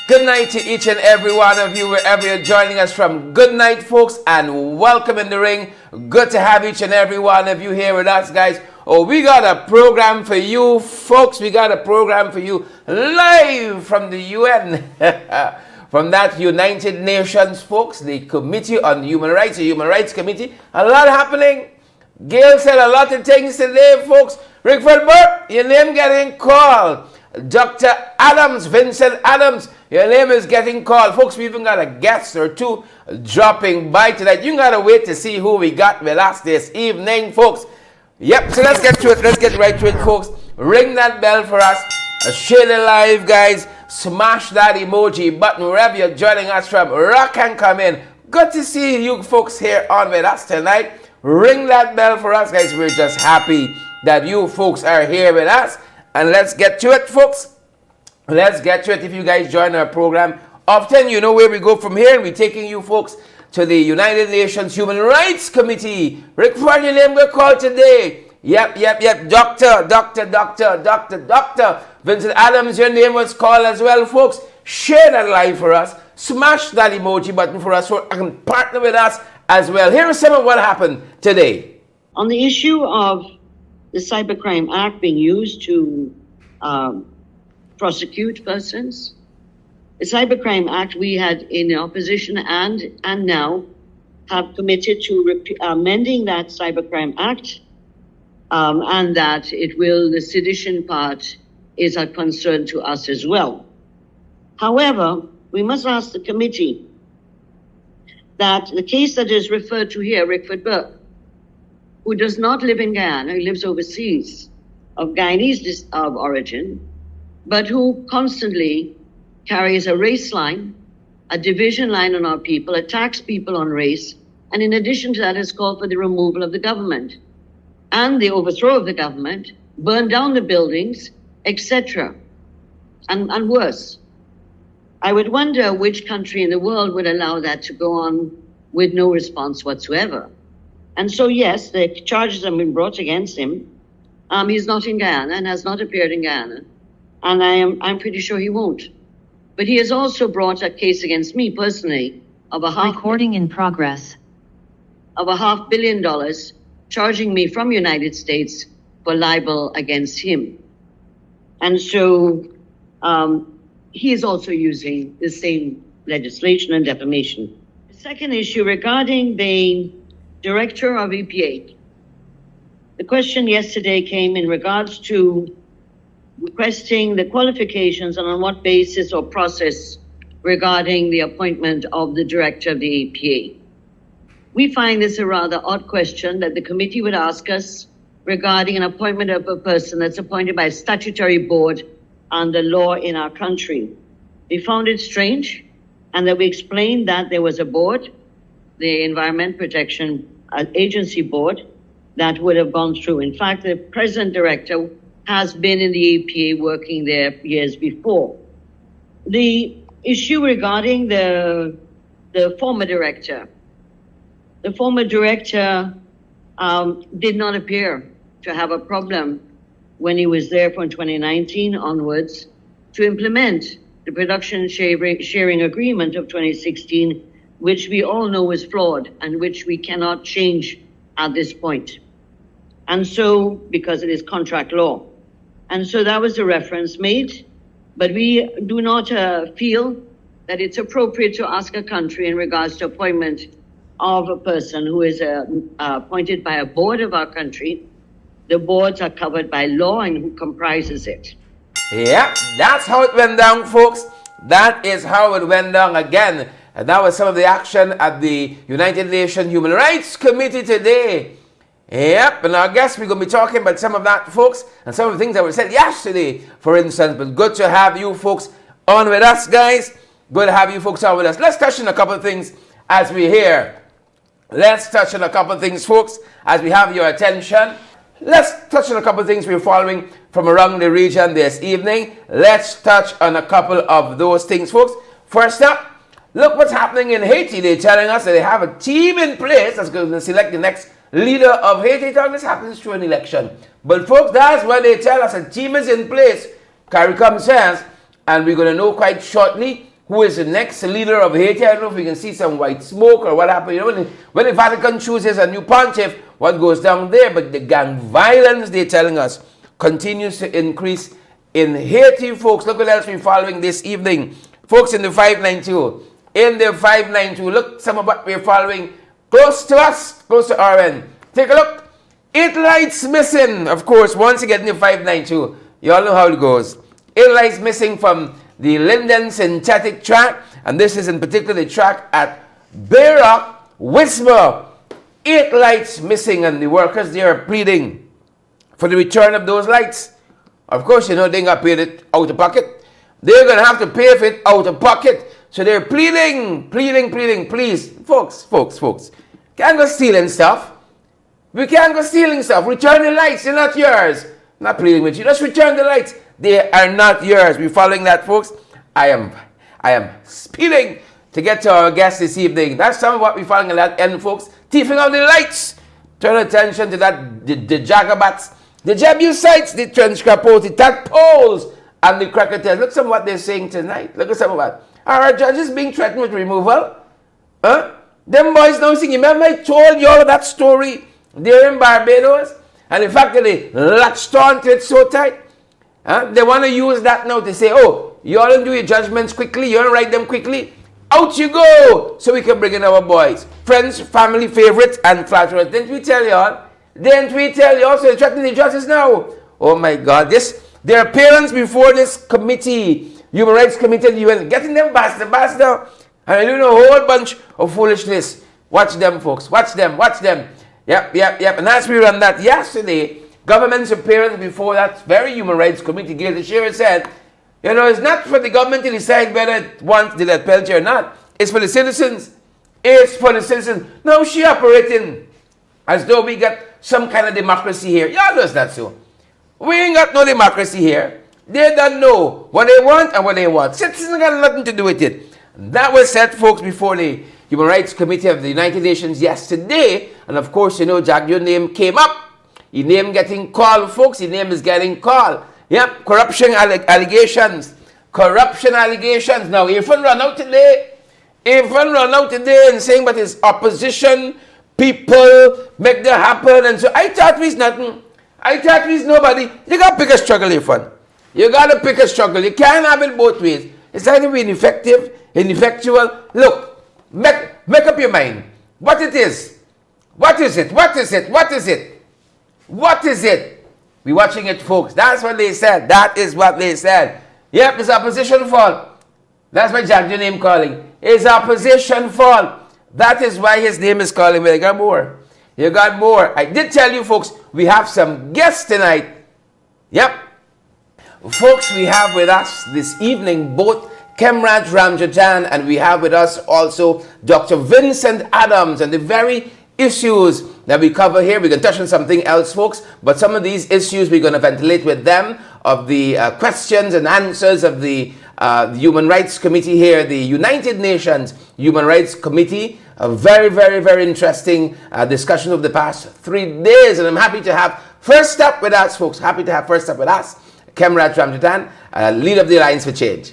Good night to each and every one of you, wherever you're joining us from. Good night, folks, and welcome in the ring. Good to have each and every one of you here with us, guys. Oh, we got a program for you, folks. We got a program for you live from the UN. From that United Nations, folks, the Committee on Human Rights, the Human Rights Committee. A lot happening. Gail said a lot of things today, folks. Rickford Burke, your name getting called. Dr. Adams, Vincent Adams, your name is getting called. Folks, we even got a guest or two dropping by tonight. You gotta wait to see who we got with us this evening, folks. Yep, so let's get to it. Let's get right to it, folks. Ring that bell for us. Share the live, guys. Smash that emoji button wherever you're joining us from. Rock and come in. Good to see you folks here on with us tonight. Ring that bell for us, guys. We're just happy that you folks are here with us. And let's get to it, folks. Let's get to it. If you guys join our program, often you know where we go from here. We're taking you folks to the United Nations Human Rights Committee. Rick, what your name we're called today? Yep. Doctor. Vincent Adams, your name was called as well, folks. Share that live for us. Smash that emoji button for us so I can partner with us as well. Here is some of what happened today. On the issue of the Cybercrime Act being used to prosecute persons, the Cybercrime Act we had in opposition and now have committed to amending that Cybercrime Act, and that the sedition part is a concern to us as well. However, we must ask the committee that the case that is referred to here, Rickford Burke, who does not live in Guyana, he lives overseas, of Guyanese of origin, but who constantly carries a race line, a division line on our people, attacks people on race, and in addition to that has called for the removal of the government and the overthrow of the government, burn down the buildings, etc., and worse. I would wonder which country in the world would allow that to go on with no response whatsoever. And so, yes, the charges have been brought against him. He's not in Guyana and has not appeared in Guyana. And I'm pretty sure he won't. But he has also brought a case against me personally of a Recording in progress. Of $500 million, charging me from United States for libel against him. And so he is also using the same legislation and defamation. The second issue regarding the Director of EPA. The question yesterday came in regards to requesting the qualifications and on what basis or process regarding the appointment of the Director of the EPA. We find this a rather odd question that the committee would ask us regarding an appointment of a person that's appointed by a statutory board under law in our country. We found it strange, and that we explained that there was a board, the Environment Protection Agency Board, that would have gone through. In fact, the present director has been in the EPA working there years before. The issue regarding the former director. The former director did not appear to have a problem when he was there from 2019 onwards to implement the production sharing agreement of 2016, which we all know is flawed and which we cannot change at this point. And so, because it is contract law. And so that was the reference made, but we do not feel that it's appropriate to ask a country in regards to appointment of a person who is appointed by a board of our country. The boards are covered by law and who comprises it. Yeah, that's how it went down, folks. That is how it went down again. And that was some of the action at the United Nations Human Rights Committee today. Yep, and I guess we're going to be talking about some of that, folks, and some of the things that were said yesterday, for instance. But good to have you folks on with us, guys. Good to have you folks on with us. Let's touch on a couple of things as we hear. Let's touch on a couple of things, folks, as we have your attention. Let's touch on a couple of things we're following from around the region this evening. Let's touch on a couple of those things, folks. First up, look what's happening in Haiti. They're telling us that they have a team in place that's going to select the next leader of Haiti. This happens through an election. But folks, that's when they tell us a team is in place, CARICOM says, and we're going to know quite shortly who is the next leader of Haiti. I don't know if we can see some white smoke or what happened. You know, when the Vatican chooses a new pontiff, what goes down there? But the gang violence, they're telling us, continues to increase in Haiti, folks. Look what else we're following this evening. Folks, in the 592. In the 592, look some of what we're following close to us, close to our end. Take a look. 8 lights missing. Of course, once you get in the 592, you all know how it goes. 8 lights missing from the Linden synthetic track, and this is in particular the track at Bayrock, Wismar. 8 lights missing, and the workers there are pleading for the return of those lights. Of course, you know they ain't gonna pay it out of pocket. They're gonna have to pay for it out of pocket. So they're pleading, please, folks. Can't go stealing stuff. We can't go stealing stuff. Return the lights, they're not yours. I'm not pleading with you. Just return the lights. They are not yours. We're following that, folks. I am speeding to get to our guest this evening. That's some of what we're following at that end, folks. Thieving out the lights. Turn attention to that, the Jagabats, the Jebusites, the Transcrapo, the poles, and the Crackers. Look some of what they're saying tonight. Look at some of that. Our judges being threatened with removal. Huh? Them boys now singing. Remember I told you all of that story there in Barbados? And the fact that they latched on to it so tight. They want to use that now to say, oh, you all don't do your judgments quickly. You don't write them quickly. Out you go. So we can bring in our boys. Friends, family, favorites, and flatterers. Didn't we tell y'all? Didn't we tell y'all? So they're threatening the judges now. Oh my God. Their appearance before this committee, Human Rights Committee of the UN, getting them bastard, and they're doing a whole bunch of foolishness. Watch them, folks. Watch them. Yep. And as we ran that yesterday, government's appearance before that very Human Rights Committee, Gail Teixeira said, you know, it's not for the government to decide whether it wants the death penalty or not. It's for the citizens. It's for the citizens. Now she operating as though we got some kind of democracy here. Y'all knows that so. We ain't got no democracy here. They don't know what they want and what they want. Citizens got nothing to do with it. That was said, folks, before the Human Rights Committee of the United Nations yesterday. And of course, you know, Jack, your name came up. Your name getting called, folks. Your name is getting called. Yep, corruption allegations. Corruption allegations. Now, if one run out today and saying but his opposition people make that happen. And so I thought we's nothing. I thought we's nobody. You got to pick a struggle, if one. You got to pick a struggle. You can't have it both ways. It's either be ineffectual. Look, make up your mind. What it is. What is it? We're watching it, folks. That's what they said. That is what they said. Yep, it's opposition fault. That's why Jack your name calling. It's opposition fault. That is why his name is calling. But you got more. I did tell you, folks, we have some guests tonight. Yep. Folks, we have with us this evening both Khemraj Ramjattan and we have with us also Dr. Vincent Adams, and the very issues that we cover here. We're going to touch on something else, folks, but some of these issues we're going to ventilate with them of the questions and answers of the Human Rights Committee here, the United Nations Human Rights Committee. A very, very, very interesting discussion of the past 3 days, and I'm happy to have first up with us, folks, Khemraj Ramjattan, leader of the Alliance for Change.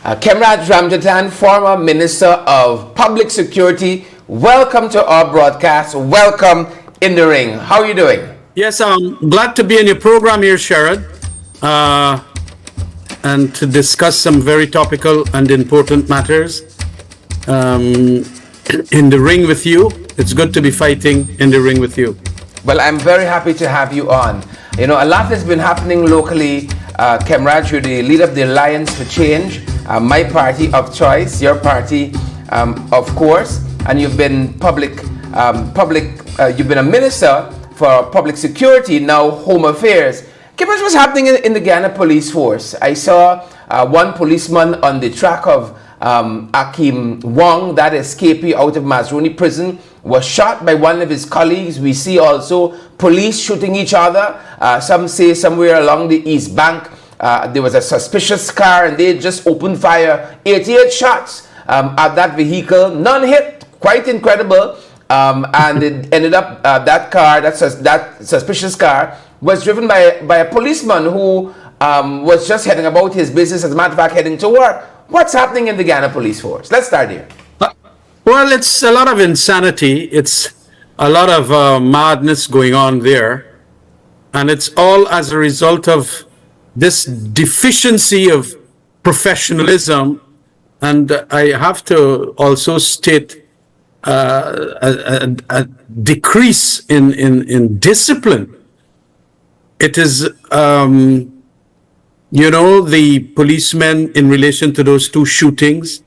Khemraj Ramjattan, former Minister of Public Security, welcome to our broadcast. Welcome in the ring. How are you doing? Yes, I'm glad to be in your program here, Sherrod, and to discuss some very topical and important matters in the ring with you. It's good to be fighting in the ring with you. Well, I'm very happy to have you on. You know, a lot has been happening locally. Khemraj, you're the leader of the Alliance for Change, my party of choice, your party, of course, and you've been you've been a minister for public security, now home affairs. Khemraj, what's happening in the Ghana police force? I saw one policeman on the track of Akim Wong, that escapee out of Mazruni prison, was shot by one of his colleagues. We see also police shooting each other. Some say somewhere along the East Bank there was a suspicious car and they just opened fire. 88 shots at that vehicle. None hit. quite incredible. And it ended up that car, that suspicious car, was driven by a policeman who was just heading about his business. As a matter of fact, heading to work. What's happening in the Ghana Police Force? Let's start here. Well, it's a lot of insanity. It's a lot of madness going on there. And it's all as a result of this deficiency of professionalism. And I have to also state a decrease in discipline. It is, the policemen in relation to those two shootings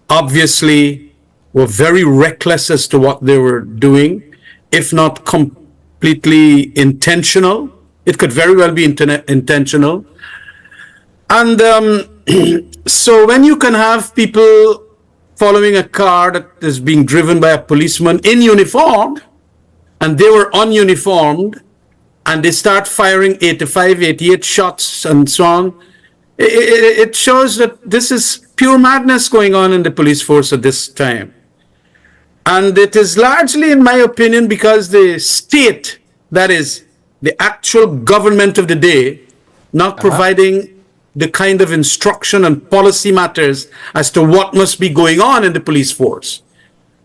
obviously were very reckless as to what they were doing, if not completely intentional. It could very well be intentional. And so when you can have people following a car that is being driven by a policeman in uniform, and they were ununiformed, and they start firing 85, 88 shots and so on, it shows that this is pure madness going on in the police force at this time. And it is largely, in my opinion, because the state, that is, the actual government of the day, not providing the kind of instruction and policy matters as to what must be going on in the police force.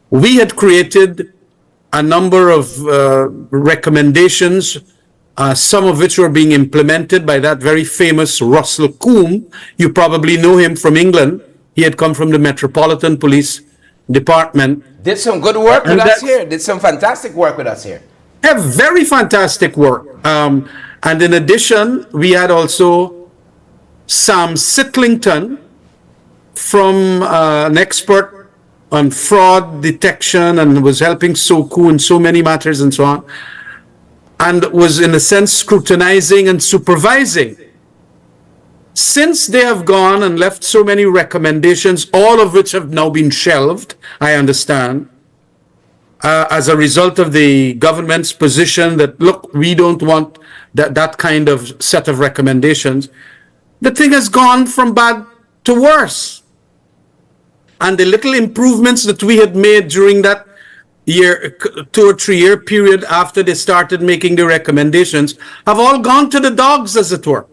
We had created a number of recommendations, some of which were being implemented by that very famous Russell Coombe. You probably know him from England. He had come from the Metropolitan Police Department. Did some good work with us here. Did some fantastic work with us here. Yeah, very fantastic work. And in addition, we had also Sam Sitlington, from an expert on fraud detection, and was helping SOCU in so many matters and so on, and was in a sense scrutinizing and supervising. Since they have gone and left so many recommendations, all of which have now been shelved, I understand, as a result of the government's position that, look, we don't want that kind of set of recommendations, the thing has gone from bad to worse. And the little improvements that we had made during that year, 2 or 3 year period after they started making the recommendations, have all gone to the dogs, as it were.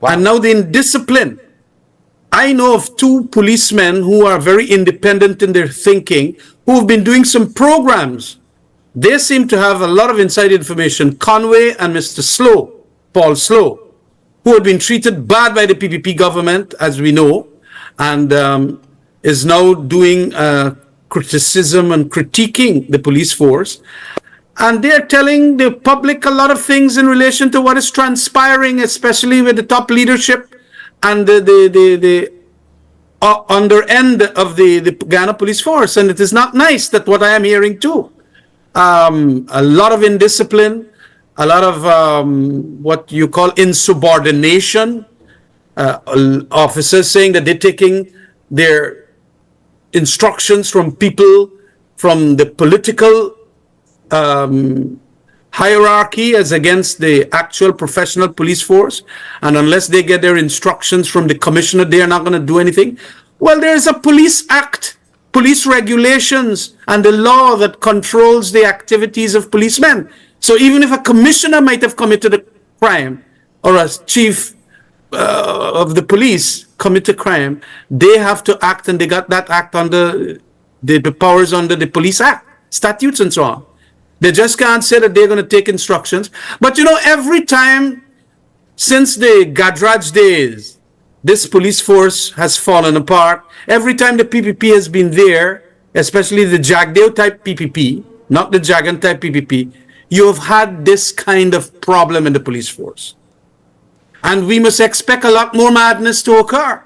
Wow. And now the indiscipline. I know of 2 policemen who are very independent in their thinking, who have been doing some programs. They seem to have a lot of inside information. Conway and Mr. Slow, Paul Slow, who had been treated bad by the PPP government, as we know, and is now doing criticism and critiquing the police force. And they're telling the public a lot of things in relation to what is transpiring, especially with the top leadership and the under end of the Ghana police force. And it is not nice, that what I am hearing too. A lot of indiscipline, a lot of what you call insubordination, officers saying that they're taking their instructions from people from the political hierarchy as against the actual professional police force, and unless they get their instructions from the commissioner, they are not going to do anything. Well, there is a police act, police regulations, and the law that controls the activities of policemen. So even if a commissioner might have committed a crime, or a chief of the police commit a crime, they have to act, and they got that act under the powers under the Police Act, statutes and so on. They just can't say that they're going to take instructions. But every time since the Gadraj days, this police force has fallen apart. Every time the PPP has been there, especially the Jagdeo type PPP, not the Jagan type PPP, you have had this kind of problem in the police force. And we must expect a lot more madness to occur,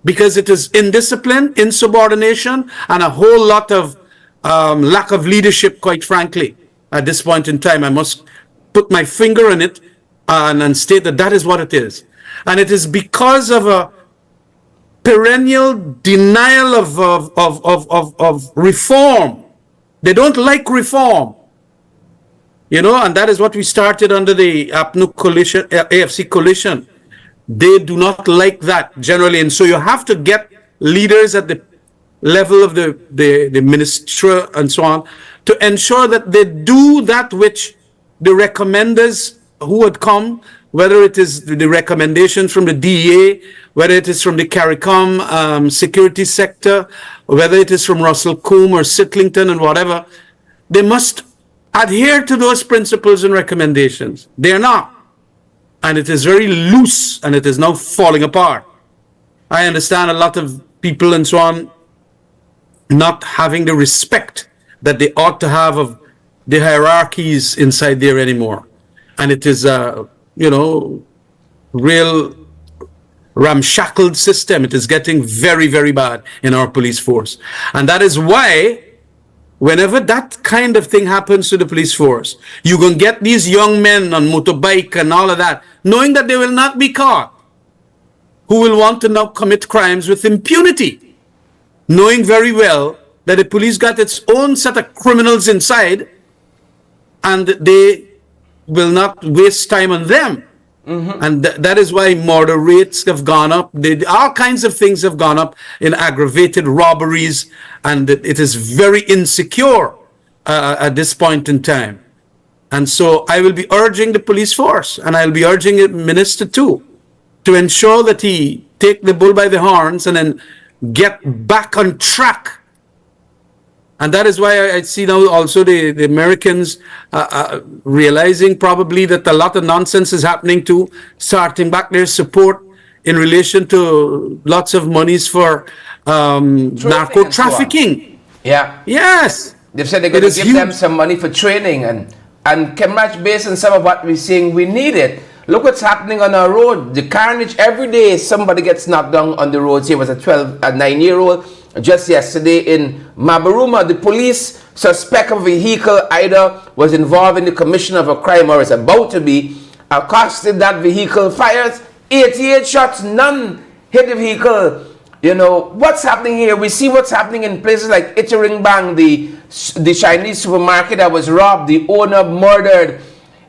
because it is indiscipline, insubordination, and a whole lot of lack of leadership, quite frankly. At this point in time, I must put my finger on it and state that that is what it is. And it is because of a perennial denial of reform. They don't like reform. And that is what we started under the APNU coalition, AFC coalition. They do not like that generally. And so you have to get leaders at the level of the minister and so on, to ensure that they do that which the recommenders who had come, whether it is the recommendation from the DEA, whether it is from the CARICOM security sector, whether it is from Russell Coombe or Sitlington and whatever, they must adhere to those principles and recommendations. They are not. And it is very loose, and it is now falling apart. I understand a lot of people and so on not having the respect that they ought to have of the hierarchies inside there anymore. And it is a, real ramshackled system. It is getting very, very bad in our police force. And that is why whenever that kind of thing happens to the police force, you're going to get these young men on motorbike and all of that, knowing that they will not be caught, who will want to now commit crimes with impunity, knowing very well that the police got its own set of criminals inside and they will not waste time on them. And that is why murder rates have gone up. All kinds of things have gone up in aggravated robberies, and it is very insecure at this point in time. And so I will be urging the police force, and I'll be urging the minister too, to ensure that he take the bull by the horns and then get back on track. And that is why I see now also the Americans realizing probably that a lot of nonsense is happening too, starting back their support in relation to lots of monies for narco trafficking. Yeah. Yes. They've said they're going to give them some money for training. And Khemraj, based on some of what we're seeing, we need it. Look what's happening on our road. The carnage every day, somebody gets knocked down on the roads. Here was a 9-year-old. Just yesterday in Mabaruma, the police suspect a vehicle either was involved in the commission of a crime or is about to be, accosted that vehicle, fires 88 shots, none hit the vehicle. What's happening here? We see what's happening in places like Iteringbang, the Chinese supermarket that was robbed, the owner murdered.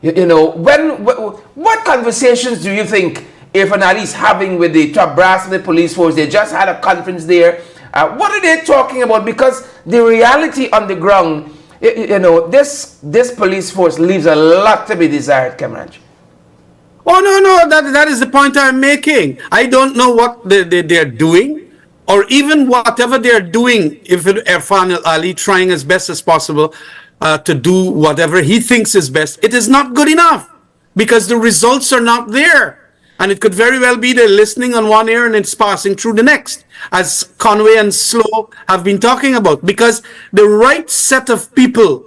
What conversations do you think Irfan Ali is having with the top brass of the police force? They just had a conference there. What are they talking about? Because the reality on the ground, this police force leaves a lot to be desired, Khemraj. Oh, no, that is the point I'm making. I don't know what they're doing, or even whatever they're doing, if Irfan Ali trying as best as possible to do whatever he thinks is best, it is not good enough because the results are not there. And it could very well be they're listening on one ear and it's passing through the next, as Conway and Slow have been talking about, because the right set of people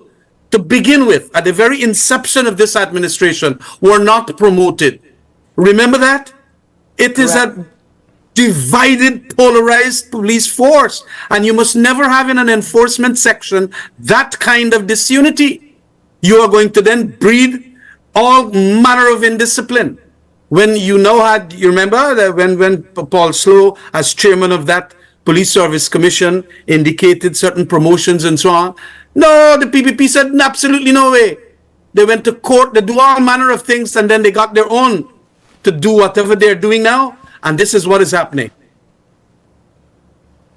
to begin with at the very inception of this administration were not promoted. Remember that? It is a divided, polarized police force, and you must never have in an enforcement section that kind of disunity. You are going to then breed all manner of indiscipline. When you remember that when Paul Slow, as chairman of that police service commission, indicated certain promotions and so on, no, the PPP said absolutely no way. They went to court, they do all manner of things, and then they got their own to do whatever they're doing now, and this is what is happening.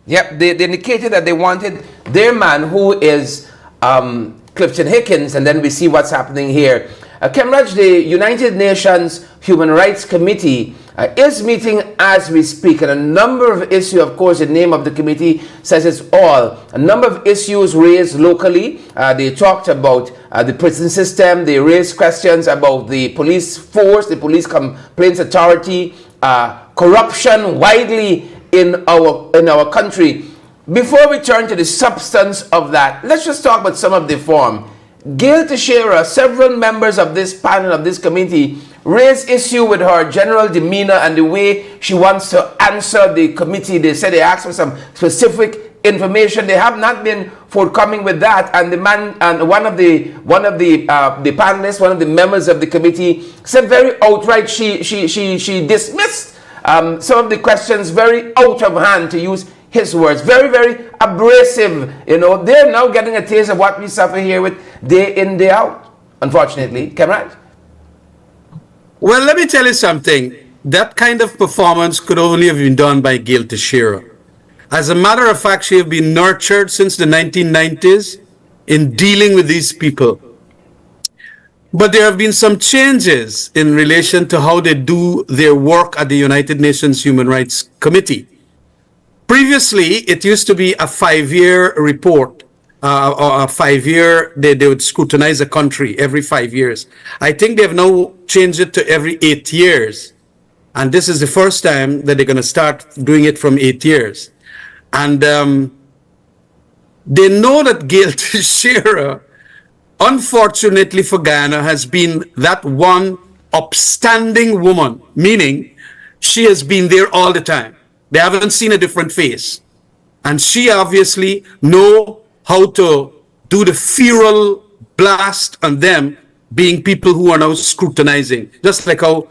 Yep, they indicated that they wanted their man, who is Clifton Hickens, and then we see what's happening here. Khemraj, the United Nations Human Rights Committee is meeting as we speak, and a number of issues, of course, the name of the committee says it's all. A number of issues raised locally. They talked about the prison system. They raised questions about the police force, the police complaints authority, corruption widely in our country. Before we turn to the substance of that, let's just talk about some of the form. Gail Teixeira, several members of this panel, of this committee, raised issue with her general demeanor and the way she wants to answer the committee. They said they asked for some specific information. They have not been forthcoming with that. And the man, and one of the panelists, one of the members of the committee, said very outright she dismissed some of the questions very out of hand, to use his words. Very, very abrasive. They're now getting a taste of what we suffer here with day in, day out, unfortunately. Khemraj? Well, let me tell you something. That kind of performance could only have been done by Gail Teixeira. As a matter of fact, she has been nurtured since the 1990s in dealing with these people. But there have been some changes in relation to how they do their work at the United Nations Human Rights Committee. Previously, it used to be a 5-year report, or a 5-year, they would scrutinize a country every 5 years. I think they've now changed it to every 8 years. And this is the first time that they're going to start doing it from 8 years. And they know that Gail Teixeira, unfortunately for Ghana, has been that one upstanding woman, meaning she has been there all the time. They haven't seen a different face. And she obviously know how to do the feral blast on them being people who are now scrutinizing. Just like how,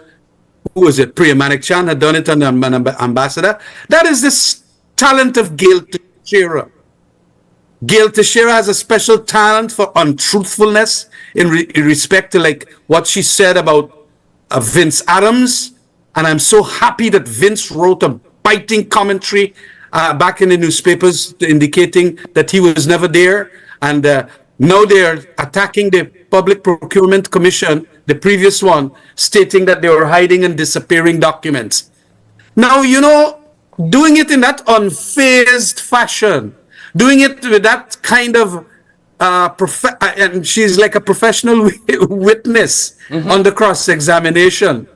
who was it, Priya Manik-Chan had done it on an ambassador. That is this talent of Gail Teixeira. Gail Teixeira has a special talent for untruthfulness in respect to like what she said about Vince Adams. And I'm so happy that Vince wrote a biting commentary back in the newspapers indicating that he was never there. And now they're attacking the Public Procurement Commission, the previous one, stating that they were hiding and disappearing documents. Now, you know, doing it in that unfazed fashion, doing it with that kind of, and she's like a professional witness on the cross-examination.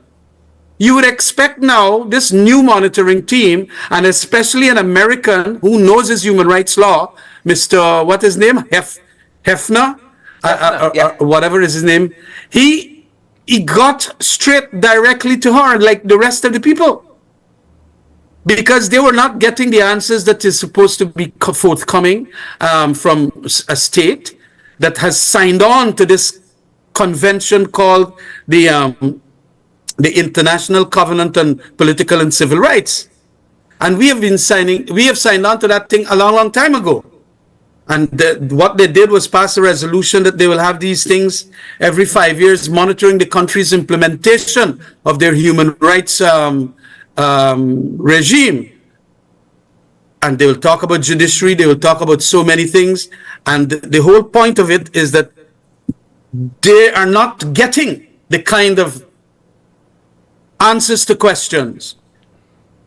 You would expect now this new monitoring team, and especially an American who knows his human rights law, Mr. what is his name? Hefner, whatever is his name. He got straight directly to her like the rest of the people, because they were not getting the answers that is supposed to be forthcoming from a state that has signed on to this convention called the International Covenant on Political and Civil Rights. And we have signed on to that thing a long, long time ago. And what they did was pass a resolution that they will have these things every 5 years, monitoring the country's implementation of their human rights regime. And they will talk about judiciary, they will talk about so many things. And the whole point of it is that they are not getting the kind of answers to questions.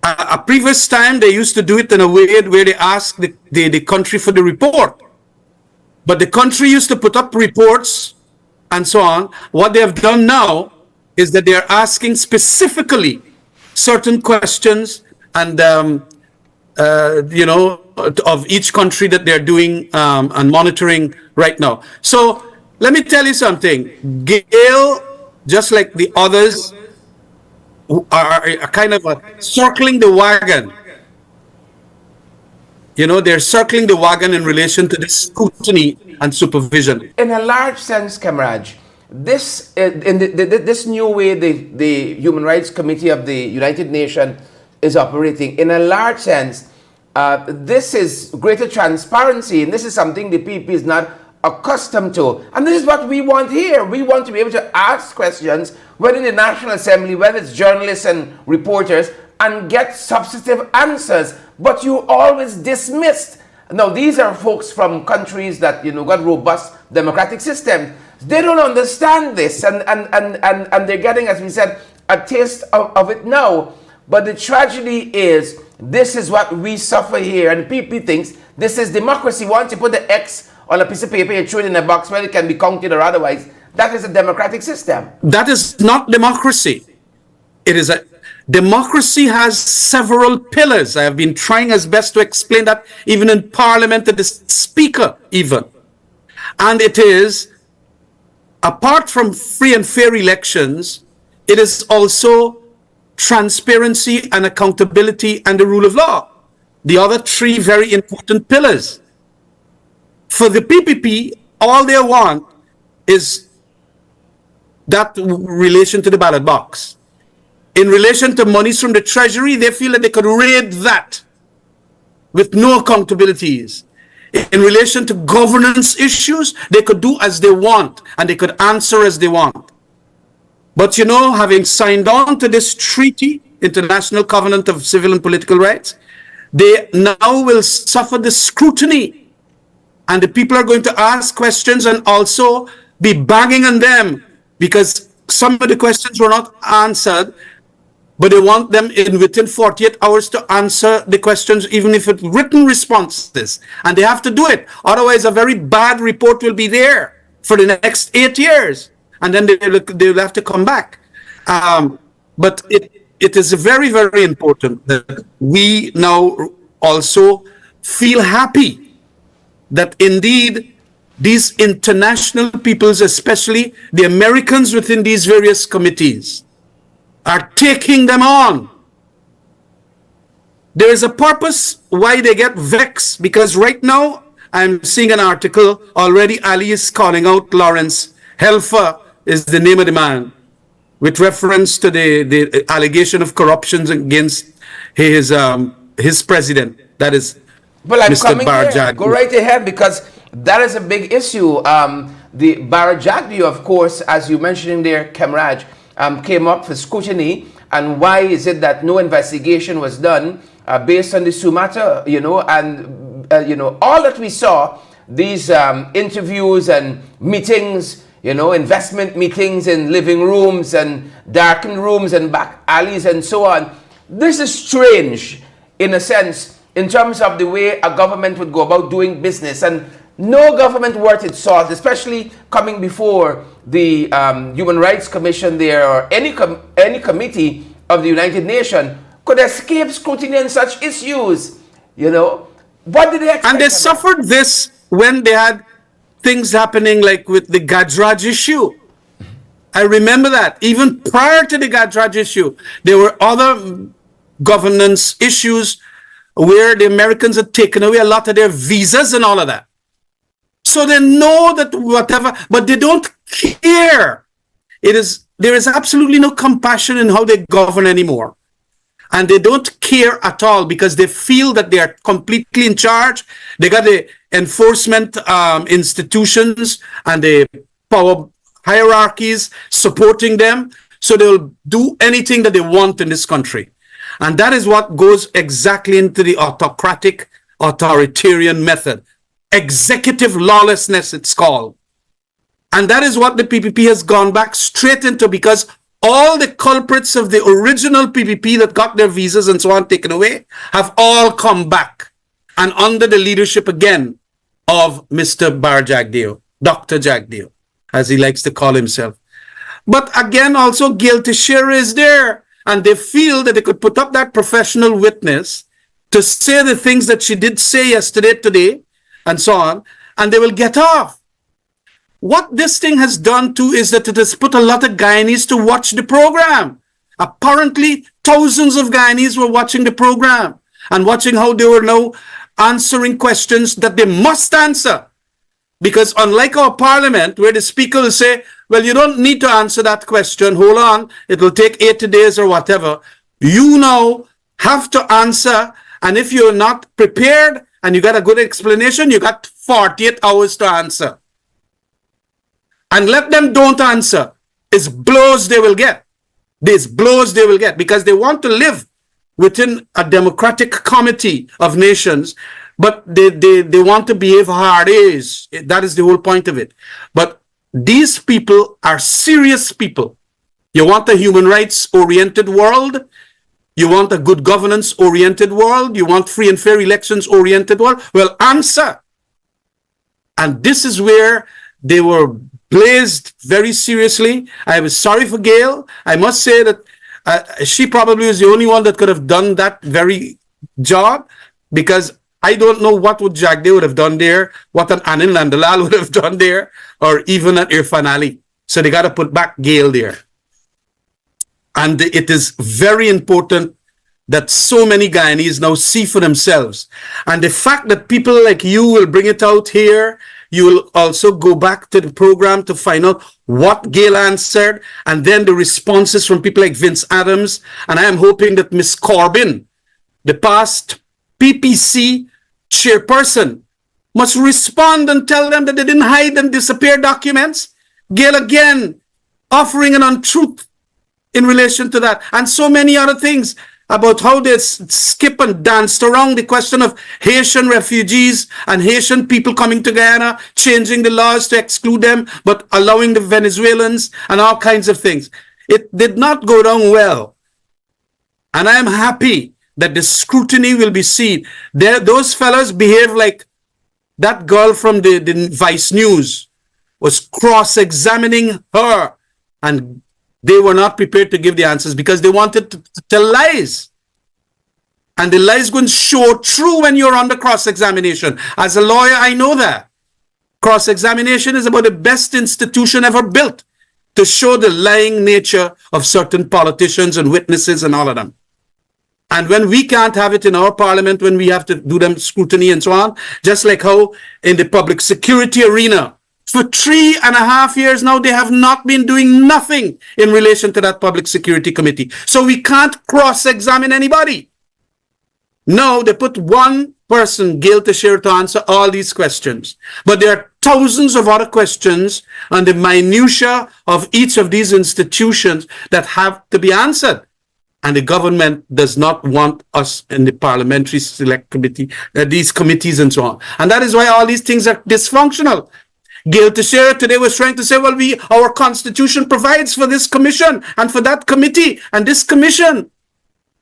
A previous time, they used to do it in a way where they ask the country for the report. But the country used to put up reports and so on. What they have done now is that they are asking specifically certain questions and, you know, of each country that they're doing and monitoring right now. So let me tell you something. Gail, just like the others, are kind of circling the wagon. You know, they're circling the wagon in relation to this scrutiny and supervision. In a large sense, Khemraj, this this new way the Human Rights Committee of the United Nations is operating, in a large sense, this is greater transparency, and this is something the PPP is not accustomed to. And this is what we want here. We want to be able to ask questions, whether in the National Assembly, whether it's journalists and reporters, and get substantive answers. But you always dismissed. Now, these are folks from countries that, you know, got robust democratic systems. They don't understand this, and they're getting, as we said, a taste of it now. But the tragedy is, this is what we suffer here, and PP thinks this is democracy. Once you put the X on a piece of paper, you throw it in a box where it can be counted or otherwise. That is a democratic system. That is not democracy. It is a democracy has several pillars. I have been trying as best to explain that even in Parliament to the Speaker even. And it is, apart from free and fair elections, it is also transparency and accountability and the rule of law. The other three very important pillars. For the PPP, all they want is that relation to the ballot box. In relation to monies from the Treasury, they feel that they could raid that with no accountabilities. In relation to governance issues, they could do as they want and they could answer as they want. But you know, having signed on to this treaty, International Covenant of Civil and Political Rights, they now will suffer the scrutiny, and the people are going to ask questions and also be banging on them because some of the questions were not answered, but they want them in within 48 hours to answer the questions, even if it's written responses, and they have to do it. Otherwise, a very bad report will be there for the next 8 years, and then they'll have to come back. But it is very, very important that we now also feel happy that indeed these international peoples, especially the Americans within these various committees, are taking them on. There is a purpose why they get vexed, because right now I'm seeing an article already. Ali is calling out Lawrence Helfer is the name of the man, with reference to the allegation of corruption against his president, that is Well, I'm Mr. coming there. Barjagdi. Go right ahead, because that is a big issue. The Barjagdi, of course, as you mentioned there, Khemraj, came up for scrutiny. And why is it that no investigation was done based on the Sumatra, and all that we saw, these interviews and meetings, investment meetings in living rooms and darkened rooms and back alleys and so on. This is strange, in a sense, in terms of the way a government would go about doing business. And no government worth its salt, especially coming before the Human Rights Commission there, or any committee of the United Nations, could escape scrutiny on such issues. What did they expect? And they suffered this when they had things happening like with the Khemraj issue. I remember that. Even prior to the Khemraj issue, there were other governance issues where the Americans had taken away a lot of their visas and all of that. So they know that whatever, but they don't care. There is absolutely no compassion in how they govern anymore. And they don't care at all because they feel that they are completely in charge. They got the enforcement institutions and the power hierarchies supporting them. So they'll do anything that they want in this country. And that is what goes exactly into the autocratic, authoritarian method. Executive lawlessness, it's called. And that is what the PPP has gone back straight into, because all the culprits of the original PPP that got their visas and so on taken away have all come back, and under the leadership again of Mr. Barjagdi, Dr. Jagdeo, as he likes to call himself. But again, also Gail Teixeira is there, and they feel that they could put up that professional witness to say the things that she did say yesterday, today, and so on, and they will get off. What this thing has done too is that it has put a lot of Guyanese to watch the program. Apparently, thousands of Guyanese were watching the program and watching how they were now answering questions that they must answer. Because unlike our parliament, where the speaker will say, well, you don't need to answer that question, hold on, it will take 80 days or whatever. You now have to answer, and if you're not prepared and you got a good explanation, you got 48 hours to answer. And let them don't answer. It's blows they will get. These blows they will get because they want to live within a democratic committee of nations, but they want to behave hard. That is the whole point of it. But these people are serious people. You want a human rights oriented world? You want a good governance oriented world? You want free and fair elections oriented world? Well, answer. And this is where they were blazed very seriously. I was sorry for Gail. I must say that she probably was the only one that could have done that very job, because I don't know what would Jagdeo would have done there, what an Anil Nandalal would have done there, or even an Irfan Ali. So they got to put back Gail there. And it is very important that so many Guyanese now see for themselves. And the fact that people like you will bring it out here, you will also go back to the program to find out what Gail answered, and then the responses from people like Vincent Adams. And I am hoping that Ms. Corbyn, the past PPC chairperson, must respond and tell them that they didn't hide and disappear documents. Gail again offering an untruth in relation to that, and so many other things. about how they skip and danced around the question of Haitian refugees and Haitian people coming together, changing the laws to exclude them, but allowing the Venezuelans and all kinds of things. It did not go down well. And I am happy that the scrutiny will be seen. Those fellows behave like that girl from the Vice News was cross-examining her, and they were not prepared to give the answers because they wanted to tell lies. And the lies going to show true when you're under cross-examination. As a lawyer, I know that. Cross-examination is about the best institution ever built to show the lying nature of certain politicians and witnesses and all of them. And when we can't have it in our parliament, when we have to do them scrutiny and so on, just like how in the public security arena, for 3.5 years now, they have not been doing nothing in relation to that public security committee. So we can't cross-examine anybody. No, they put one person, Gail Teixeira, to answer all these questions. But there are thousands of other questions on the minutiae of each of these institutions that have to be answered. And the government does not want us in the parliamentary select committee, these committees and so on. And that is why all these things are dysfunctional. Gail Teixeira today was trying to say, well, our constitution provides for this commission and for that committee and this commission.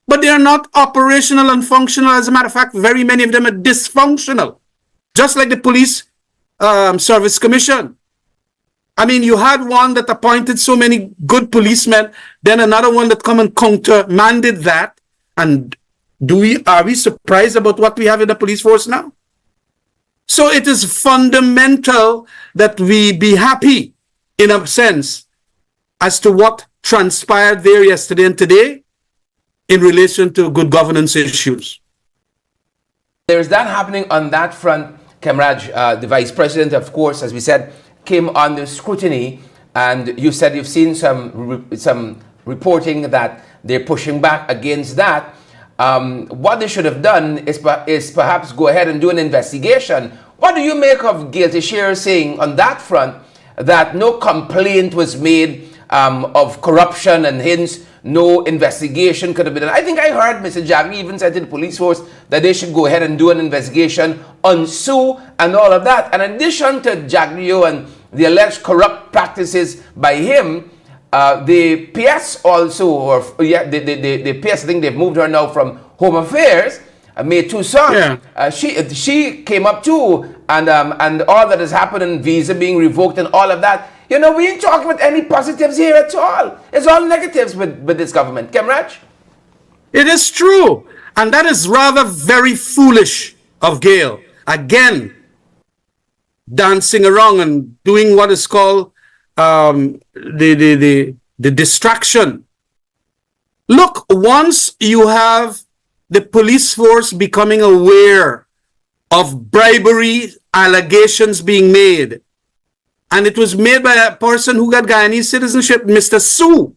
But they are not operational and functional. As a matter of fact, very many of them are dysfunctional. Just like the police service commission. I mean, you had one that appointed so many good policemen, then another one that come and countermanded that. And are we surprised about what we have in the police force now? So it is fundamental that we be happy, in a sense, as to what transpired there yesterday and today in relation to good governance issues. There's that happening on that front. Khemraj, the vice president, of course, as we said, came under scrutiny, and you said you've seen some reporting that they're pushing back against that. What they should have done is perhaps go ahead and do an investigation. What do you make of Gail Teixeira saying on that front that no complaint was made of corruption and hence no investigation could have been done? I think I heard Mr. Jagri even said to the police force that they should go ahead and do an investigation on Sue and all of that. And in addition to Jagrio and the alleged corrupt practices by him, the PS also, the PS, I think they've moved her now from Home Affairs, May Toussaint. Yeah. She came up too, and all that has happened and visa being revoked and all of that. You know, we ain't talking about any positives here at all. It's all negatives with this government. Khemraj? It is true. And that is rather very foolish of Gail. Again, dancing around and doing what is called the distraction. Look, once you have the police force becoming aware of bribery allegations being made, and it was made by a person who got Guyanese citizenship, Mr. Sue.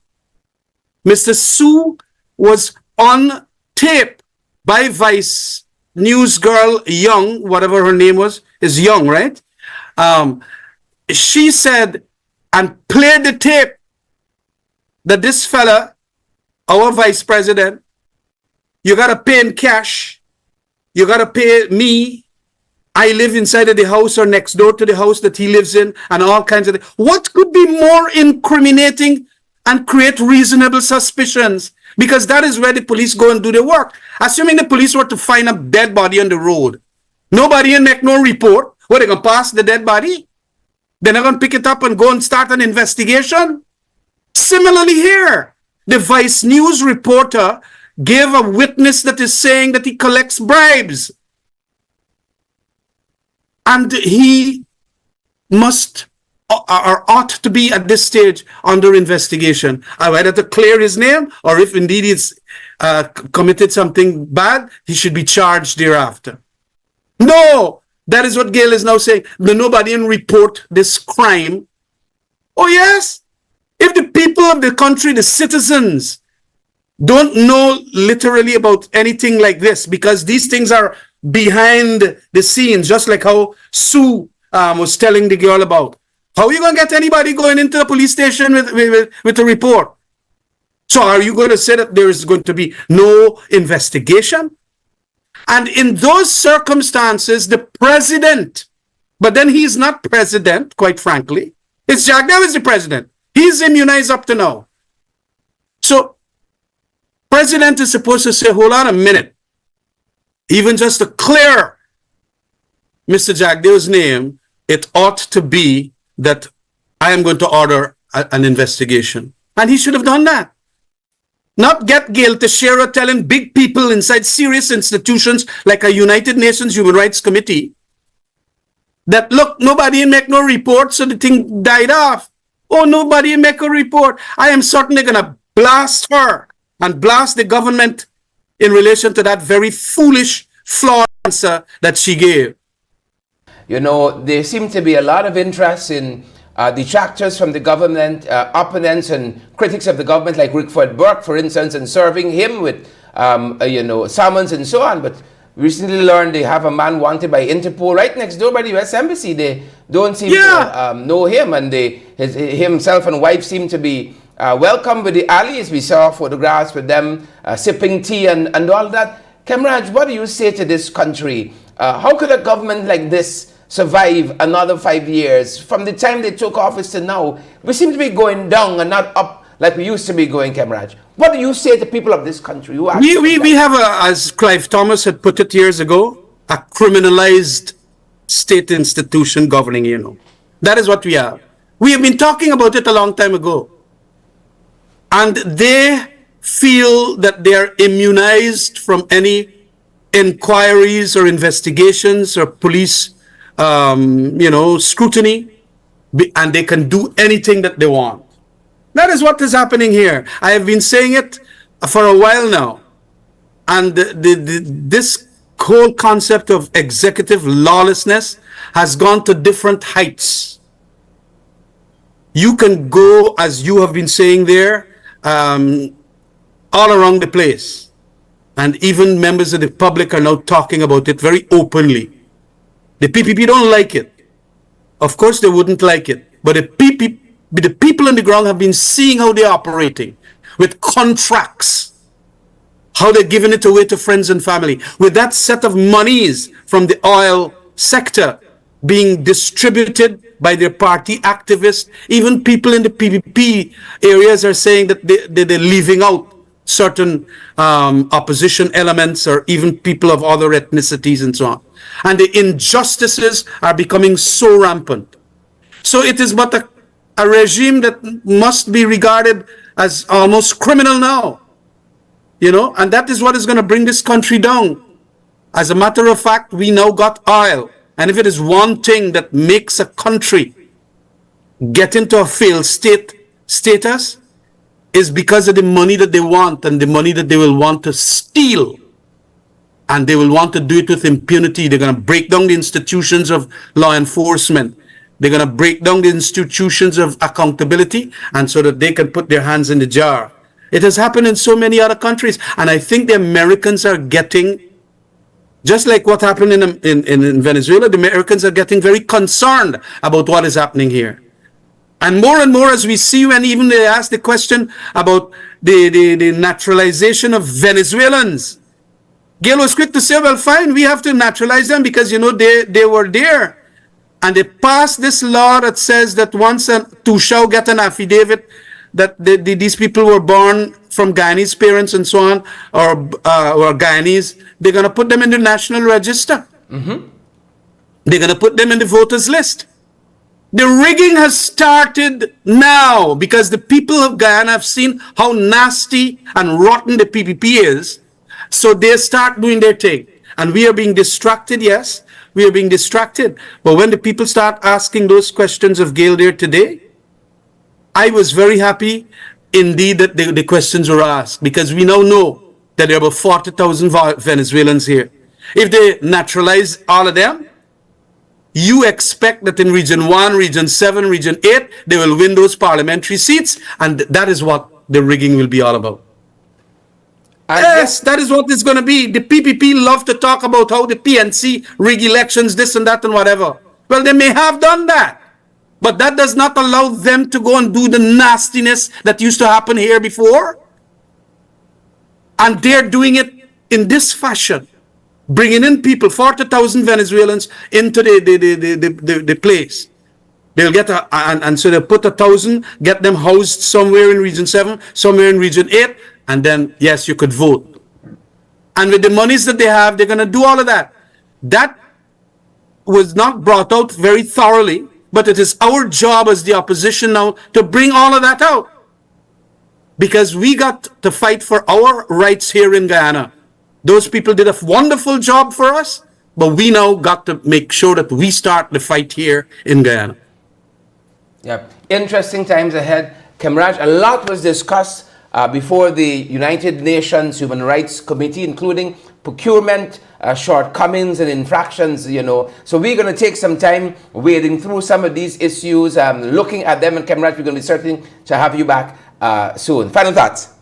Mr. Sue was on tape by Vice News girl Young, whatever her name was, is Young, right? She said and played the tape that this fella, our vice president, you got to pay in cash. You got to pay me. I live inside of the house or next door to the house that he lives in and all kinds of things. What could be more incriminating and create reasonable suspicions? Because that is where the police go and do their work. Assuming the police were to find a dead body on the road, nobody will make no report. What, they going to pass the dead body? They're not going to pick it up and go and start an investigation? Similarly here, the Vice News reporter gave a witness that is saying that he collects bribes. And he must or ought to be at this stage under investigation. Either to clear his name, or if indeed he's committed something bad, he should be charged thereafter. No, that is what Gail is now saying. Nobody will report this crime. Oh yes, if the people of the country, the citizens, don't know literally about anything like this, because these things are behind the scenes, just like how Sue was telling the girl about. How are you going to get anybody going into the police station with a report? So are you going to say that there is going to be no investigation? And in those circumstances, the president, but then he's not president, quite frankly. It's Jagdev is the president. He's immunized up to now. So president is supposed to say, hold on a minute. Even just to clear Mr. Jagdev's name, it ought to be that I am going to order an investigation. And he should have done that. Not get Gail Teixeira telling big people inside serious institutions like a United Nations Human Rights Committee that, look, nobody make no report, so the thing died off. Oh, nobody make a report. I am certainly going to blast her and blast the government in relation to that very foolish, flawed answer that she gave. You know, there seems to be a lot of interest in detractors from the government, opponents and critics of the government, like Rickford Burke, for instance, and serving him with, summons and so on. But recently learned they have a man wanted by Interpol right next door by the US Embassy. They don't seem to know him, and himself and wife seem to be welcome with the allies. We saw photographs with them sipping tea and all that. Khemraj, what do you say to this country? How could a government like this survive another 5 years? From the time they took office to now, we seem to be going down and not up like we used to be going, Khemraj. What do you say to people of this country? Who we have, as Clive Thomas had put it years ago, a criminalized state institution governing, That is what we have. We have been talking about it a long time ago. And they feel that they are immunized from any inquiries or investigations or police scrutiny, and they can do anything that they want. That is what is happening here. I have been saying it for a while now. And this whole concept of executive lawlessness has gone to different heights. You can go, as you have been saying there, all around the place. And even members of the public are now talking about it very openly. The PPP don't like it. Of course they wouldn't like it. But the people on the ground have been seeing how they're operating with contracts, how they're giving it away to friends and family, with that set of monies from the oil sector being distributed by their party activists. Even people in the PPP areas are saying that they're leaving out certain opposition elements or even people of other ethnicities and so on. And the injustices are becoming so rampant. So it is but a regime that must be regarded as almost criminal now. And that is what is going to bring this country down. As a matter of fact, we now got oil. And if it is one thing that makes a country get into a failed status, is because of the money that they want and the money that they will want to steal. And they will want to do it with impunity. They're going to break down the institutions of law enforcement. They're going to break down the institutions of accountability, and so that they can put their hands in the jar. It has happened in so many other countries. And I think the Americans are getting, just like what happened in Venezuela, the Americans are getting very concerned about what is happening here. And more as we see, when even they ask the question about the naturalization of Venezuelans, Gail was quick to say, well, fine, we have to naturalize them because, they were there. And they passed this law that says that once a Tushao get an affidavit that these people were born from Guyanese parents and so on, or Guyanese, they're going to put them in the national register. Mm-hmm. They're going to put them in the voters list. The rigging has started now because the people of Guyana have seen how nasty and rotten the PPP is. So they start doing their thing. And we are being distracted, yes. We are being distracted. But when the people start asking those questions of Gail there today, I was very happy indeed that the questions were asked, because we now know that there are about 40,000 Venezuelans here. If they naturalize all of them, you expect that in Region 1, Region 7, Region 8, they will win those parliamentary seats, and that is what the rigging will be all about. Yes, that is what it's going to be. The PPP love to talk about how the PNC rig elections, this and that and whatever. Well, they may have done that, but that does not allow them to go and do the nastiness that used to happen here before. And they're doing it in this fashion, bringing in people, 40,000 Venezuelans into the place. They'll get and so they'll put 1,000, get them housed somewhere in Region 7, somewhere in Region 8, and then, yes, you could vote. And with the monies that they have, they're going to do all of that. That was not brought out very thoroughly, but it is our job as the opposition now to bring all of that out. Because we got to fight for our rights here in Guyana. Those people did a wonderful job for us, but we now got to make sure that we start the fight here in Guyana. Yeah, interesting times ahead. Khemraj, a lot was discussed before the United Nations Human Rights Committee, including procurement shortcomings and infractions, you know. So we're going to take some time wading through some of these issues, looking at them. And Khemraj, we're going to be certain to have you back soon. Final thoughts?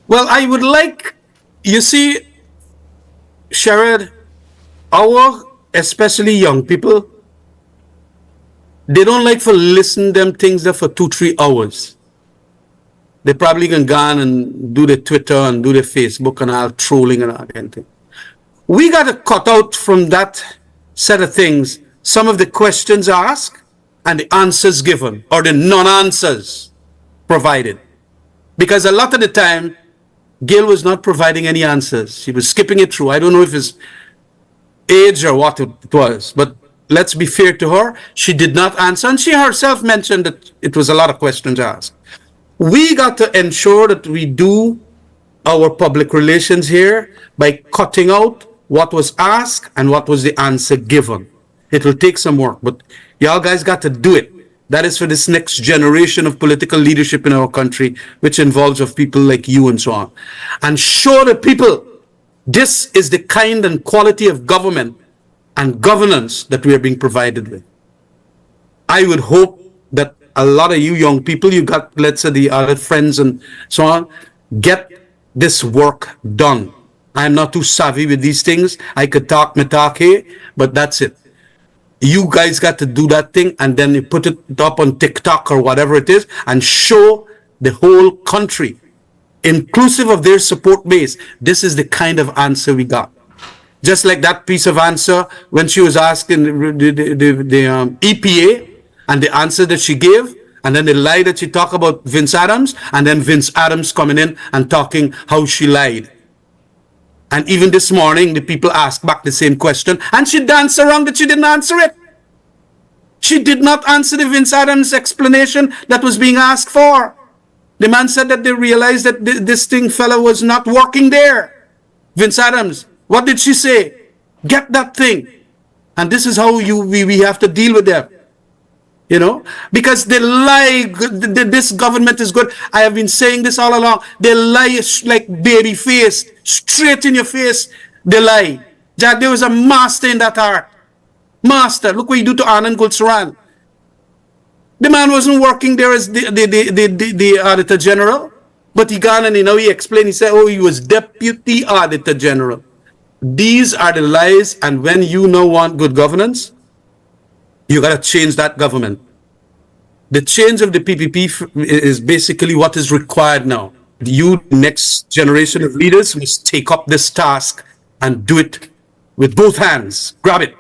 Well, I would like, you see, Sherrod, our, especially young people, they don't like for listen them things there for 2-3 hours. They probably can go on and do the Twitter and do the Facebook and all trolling and all that thing. We got to cut out from that set of things some of the questions asked and the answers given, or the non-answers provided. Because a lot of the time, Gail was not providing any answers. She was skipping it through. I don't know if it's age or what it was, but let's be fair to her. She did not answer, and she herself mentioned that it was a lot of questions asked. We got to ensure that we do our public relations here by cutting out what was asked and what was the answer given. It will take some work, but y'all guys got to do it. That is for this next generation of political leadership in our country, which involves of people like you and so on. And show the people this is the kind and quality of government and governance that we are being provided with. I would hope that a lot of you young people, you got, let's say, the other friends and so on, get this work done. I'm not too savvy with these things. I could talk me talk here, but that's it. You guys got to do that thing, and then you put it up on TikTok or whatever it is, and show the whole country, inclusive of their support base, this is the kind of answer we got. Just like that piece of answer when she was asking the EPA, and the answer that she gave, and then the lie that she talked about Vince Adams, and then Vince Adams coming in and talking how she lied. And even this morning, the people asked back the same question, and she danced around that she didn't answer it. She did not answer the Vince Adams explanation that was being asked for. The man said that they realized that this fella was not working there. Vince Adams, what did she say? Get that thing. And this is how we have to deal with them. You know, because they lie, this government is good. I have been saying this all along. They lie like baby faced, straight in your face. They lie. Jack, there was a master in that art. Master, look what you do to Anand Gulsaran. The man wasn't working there as the Auditor General, but he gone and he explained, he said, oh, he was Deputy Auditor General. These are the lies, and when you now want good governance, you got to change that government. The change of the PPP is basically what is required now. You, next generation of leaders, must take up this task and do it with both hands. Grab it.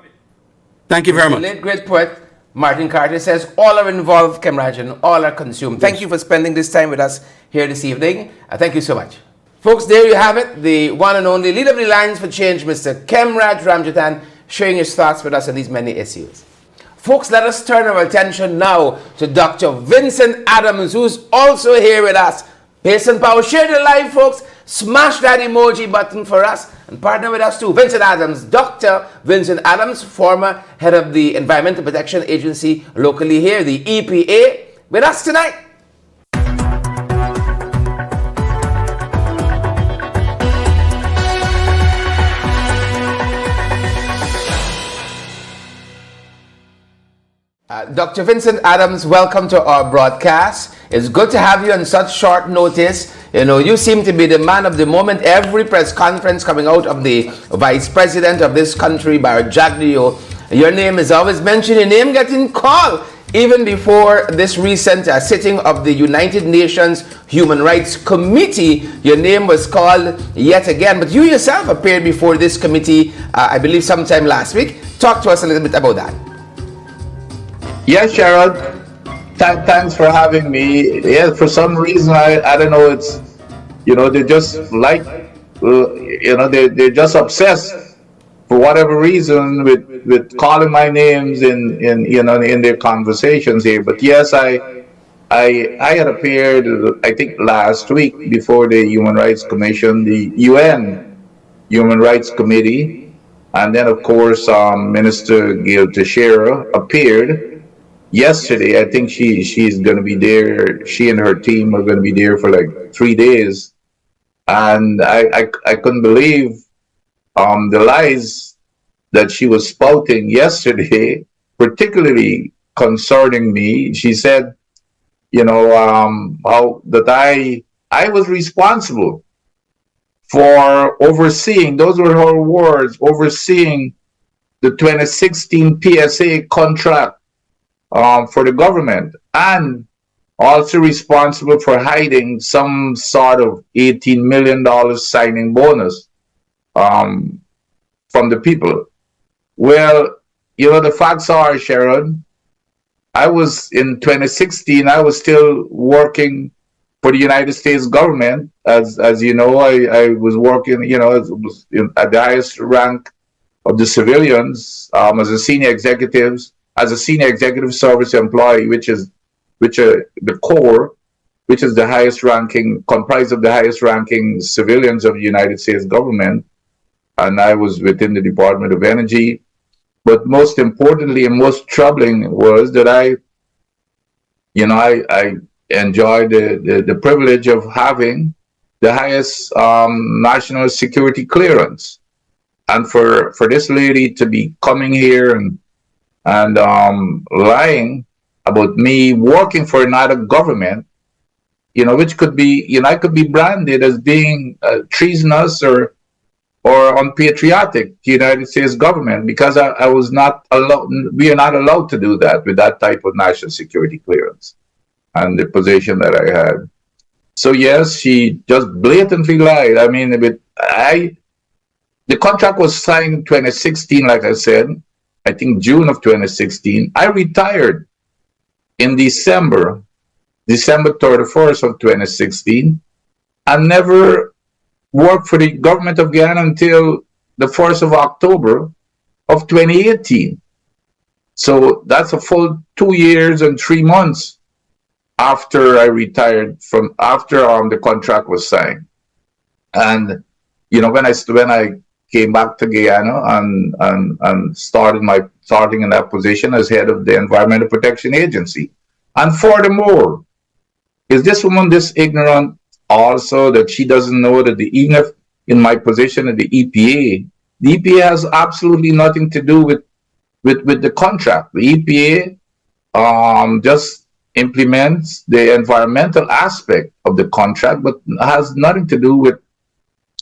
Thank you very much. The late great poet Martin Carter says, all are involved, Khemraj, and all are consumed. Thank you for spending this time with us here this evening. Thank you so much. Folks, there you have it. The one and only leader of the Alliance for Change, Mr. Khemraj Ramjattan, sharing his thoughts with us on these many issues. Folks, let us turn our attention now to Dr. Vincent Adams, who's also here with us. Pace and power, share the live, folks. Smash that emoji button for us and partner with us too. Vincent Adams, Dr. Vincent Adams, former head of the Environmental Protection Agency locally here, the EPA, with us tonight. Dr. Vincent Adams, welcome to our broadcast. It's good to have you on such short notice. You know, you seem to be the man of the moment. Every press conference coming out of the Vice President of this country, Barjaglio, your name is always mentioned, your name getting called. even before this recent sitting of the United Nations Human Rights Committee, your name was called yet again. But you yourself appeared before this committee, I believe sometime last week. Talk to us a little bit about that. Yeah, Sharon. Thanks for having me. Yeah, for some reason, I don't know, it's, they just like, they're just obsessed for whatever reason with calling my names in their conversations here. But yes, I had appeared, I think last week, before the Human Rights Commission, the UN Human Rights Committee, and then of course Minister Gail Teixeira appeared yesterday. I think she's going to be there. She and her team are going to be there for like 3 days, and I couldn't believe the lies that she was spouting yesterday, particularly concerning me. She said, how that I was responsible for overseeing, those were her words, overseeing the 2016 PSA contract for the government, and also responsible for hiding some sort of $18 million signing bonus from the people. Well, the facts are, Sharon, I was in 2016, I was still working for the United States government. As you know, I was working, at the highest rank of the civilians, as a senior executive service employee, which is the core, which is the highest ranking, comprised of the highest ranking civilians of the United States government. And I was within the Department of Energy. But most importantly and most troubling was that I enjoyed the privilege of having the highest national security clearance. And for this lady to be coming here and lying about me working for another government, which could be, I could be branded as being treasonous or unpatriotic to the United States government, because I was not allowed, we are not allowed to do that with that type of national security clearance and the position that I had. So yes, she just blatantly lied. I mean, the contract was signed in 2016, like I said, I think June of 2016. I retired in December 31st of 2016, and never worked for the government of Guyana until the 1st of October of 2018. So that's a full 2 years and 3 months after I retired after the contract was signed. And when I came back to Guyana and starting in that position as head of the Environmental Protection Agency. And furthermore, is this woman this ignorant also that she doesn't know that even if in my position at the EPA has absolutely nothing to do with the contract. The EPA just implements the environmental aspect of the contract, but has nothing to do with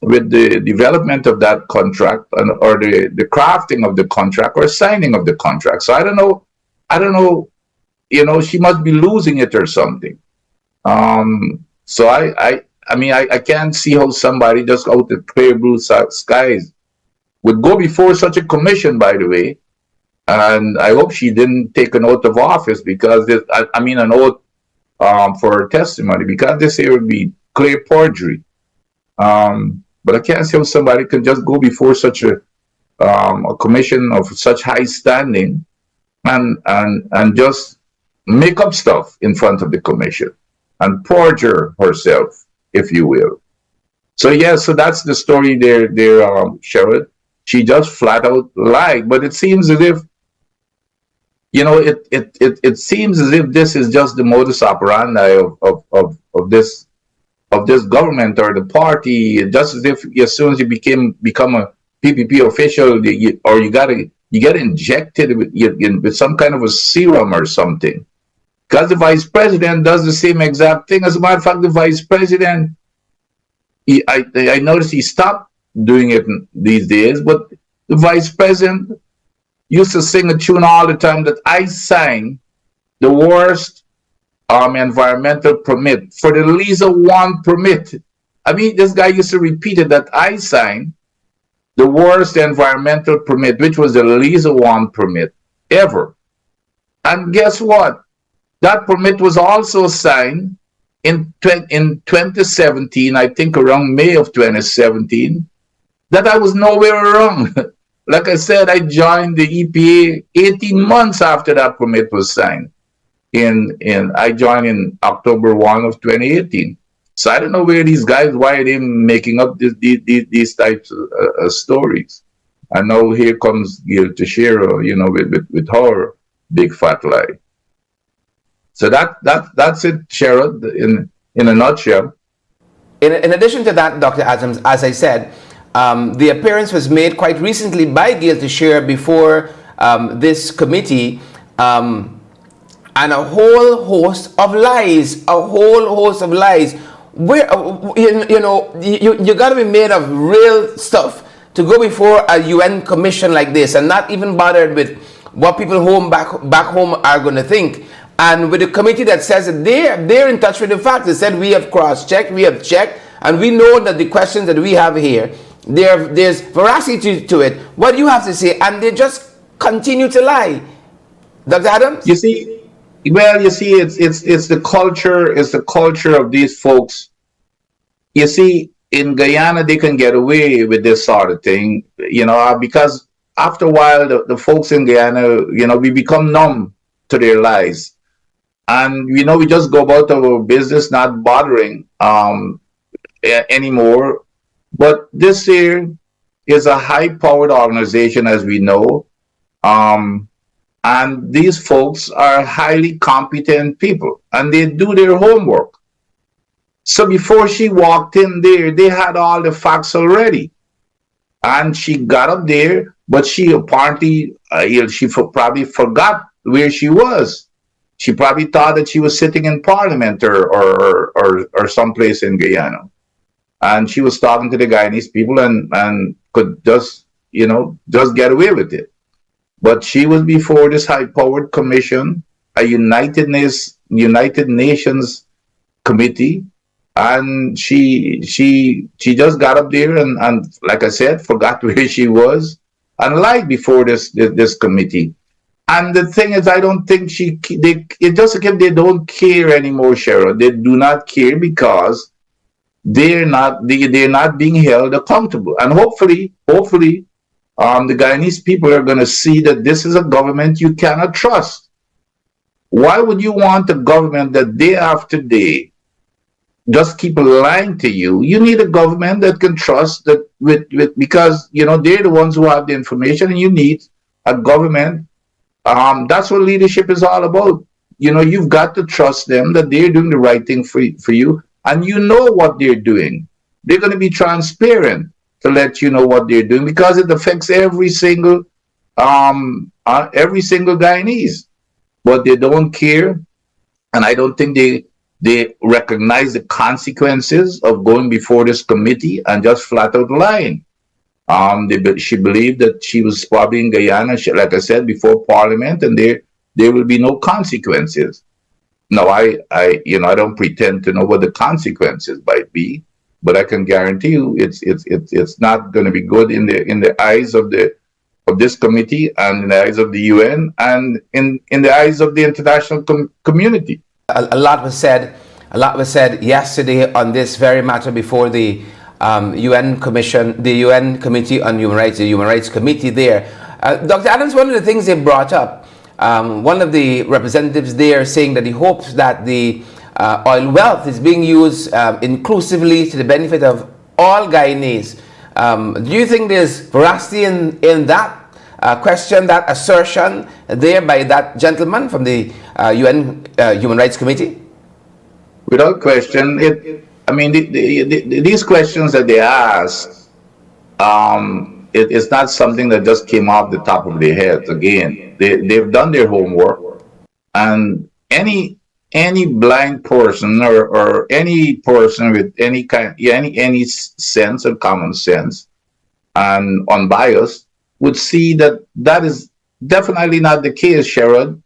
the development of that contract or the crafting of the contract or signing of the contract. So I don't know, she must be losing it or something. So I can't see how somebody just out of clear blue skies would go before such a commission, by the way. And I hope she didn't take an oath of office, because an oath for her testimony, because this here would be clear perjury. But I can't see how somebody can just go before such a commission of such high standing and just make up stuff in front of the commission and perjure herself, if you will. So yeah, so that's the story there, Sherrod. She just flat out lied. But it seems as if, it seems as if this is just the modus operandi of this government or the party. Just as if as soon as you become a PPP official, you get injected with some kind of a serum or something. Because the vice president does the same exact thing. As a matter of fact, the vice president, I noticed he stopped doing it these days, but the vice president used to sing a tune all the time that I sang the worst environmental permit for the Lisa 1 permit. I mean, this guy used to repeat it that I signed the worst environmental permit, which was the Lisa 1 permit ever. And guess what? That permit was also signed in 2017, I think around May of 2017, that I was nowhere wrong. Like I said, I joined the EPA 18 months after that permit was signed. I joined in October 1 of 2018. So I don't know where these guys, why are they making up these types of stories. I know here comes Gail Teixeira, with her big fat lie. So that's it, Sherrod, in a nutshell. In addition to that, Dr. Adams, as I said, the appearance was made quite recently by Gail Teixeira before this committee, and a whole host of lies, Where you got to be made of real stuff to go before a UN commission like this and not even bothered with what people back home are going to think. And with a committee that says that they're in touch with the facts. They said we have cross-checked, we have checked, and we know that the questions that we have here, there's veracity to it. What do you have to say? And they just continue to lie. Dr. Adams? You see, it's the culture of these folks. You see, in Guyana, they can get away with this sort of thing, because after a while, the folks in Guyana, we become numb to their lies. And, we just go about our business, not bothering anymore. But this here is a high-powered organization, as we know. And these folks are highly competent people, and they do their homework. So before she walked in there, they had all the facts already. And she got up there, but she apparently, she probably forgot where she was. She probably thought that she was sitting in Parliament or someplace in Guyana. And she was talking to the Guyanese people and could just get away with it. But she was before this high-powered commission, a United Nations committee, and she just got up there and like I said, forgot where she was and lied before this committee. And the thing is, I don't think it's just like if they don't care anymore, Cheryl. They do not care because they're not being held accountable. And hopefully, the Guyanese people are going to see that this is a government you cannot trust. Why would you want a government that day after day just keep lying to you? You need a government that can trust that because they're the ones who have the information, and you need a government. That's what leadership is all about. You've got to trust them that they're doing the right thing for you, and you know what they're doing. They're going to be transparent to let you know what they're doing because it affects every single Guyanese. But they don't care, and I don't think they recognize the consequences of going before this committee and just flat out lying. She believed that she was probably in Guyana, like I said, before Parliament, and there will be no consequences. Now, I don't pretend to know what the consequences might be, but I can guarantee you it's not going to be good in the eyes of this committee and in the eyes of the UN and in the eyes of the international community. A lot was said yesterday on this very matter before the UN Commission, the UN Committee on Human Rights, the Human Rights Committee there. Dr. Adams, one of the things they brought up, one of the representatives there saying that he hopes that the oil wealth is being used inclusively to the benefit of all Guyanese. Do you think there's veracity in that question, that assertion there by that gentleman from the UN Human Rights Committee? Without question, these questions that they ask, it's not something that just came off the top of their heads. Again, they've done their homework, and any blind person or any person with any sense of common sense and unbiased would see that is definitely not the case, Sherrod.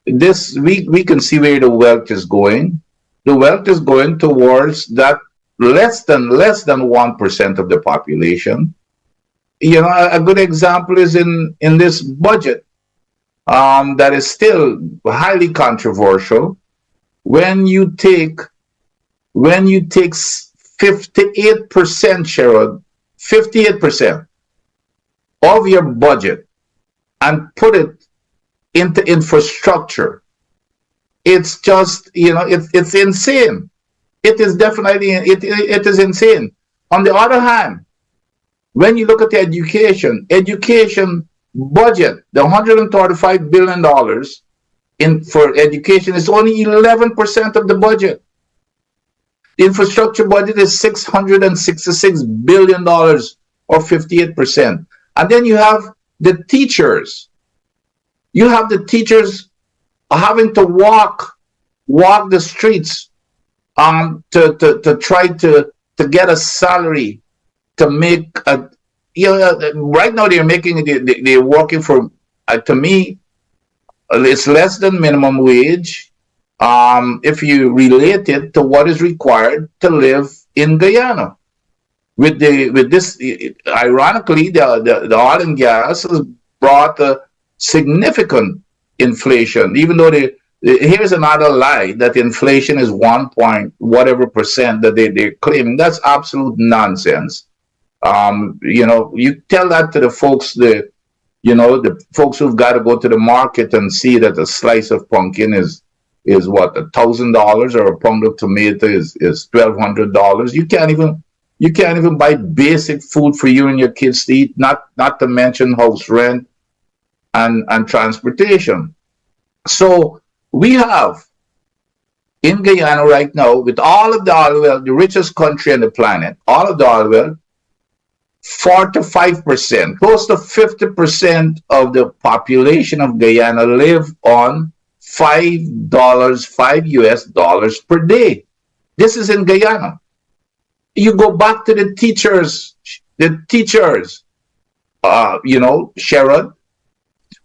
this we can see where the wealth is going. The wealth is going towards that less than 1% of the population. You know, a good example is in this budget that is still highly controversial. When you take 58%, Sherrod, 58% of your budget and put it into infrastructure, it's just, you know, it's insane. It is definitely, it is insane. On the other hand, when you look at the education budget, the $135 billion for education is only 11% of the budget. The infrastructure budget is $666 billion, or 58%. And then you have the teachers. You have the teachers having to walk the streets to try to get a salary, to make a, you know, right now they're working for, to me, it's less than minimum wage if you relate it to what is required to live in Guyana. With this, ironically, the oil and gas has brought a significant inflation, even though here's another lie that inflation is 1 point whatever percent that they're claiming. That's absolute nonsense. You know, you tell that to the folks, the folks who've got to go to the market and see that a slice of pumpkin is what, $1,000, or a pound of tomato is $1,200. You can't even buy basic food for you and your kids to eat, not to mention house rent and transportation. So we have in Guyana right now, with all of the oil well, the richest country on the planet, all of the oil well, 4 to 5%, close to 50% of the population of Guyana live on $5 US per day. This is in Guyana. You go back to the teachers, Sherrod.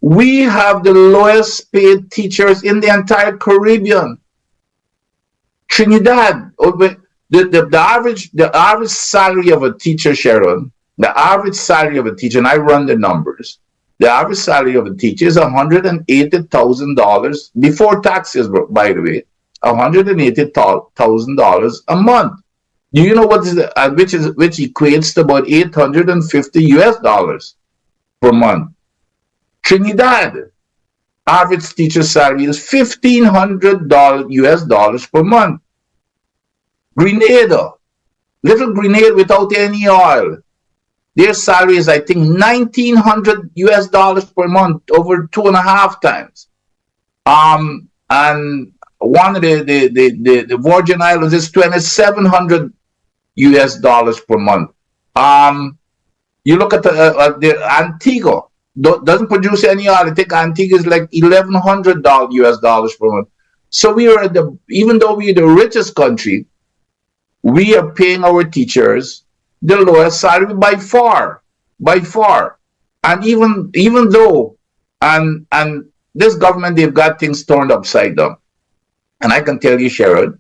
We have the lowest paid teachers in the entire Caribbean. Trinidad, the average salary of a teacher, Sharon, the average salary of a teacher, and I run the numbers, the average salary of a teacher is $180,000 before taxes, by the way, $180,000 a month. Do you know what is which equates to about $850 US per month? Trinidad, average teacher salary is $1,500 US per month. Grenada, little Grenada without any oil, their salary is, I think, $1,900 US per month, over 2.5 times. And one of the Virgin Islands is $2,700 US per month. You look at the Antigua, doesn't produce any oil. I think Antigua is like $1,100 US per month. So we are even though we're the richest country, we are paying our teachers the lowest salary by far. And even though and this government, they've got things turned upside down. And I can tell you, Sherrod,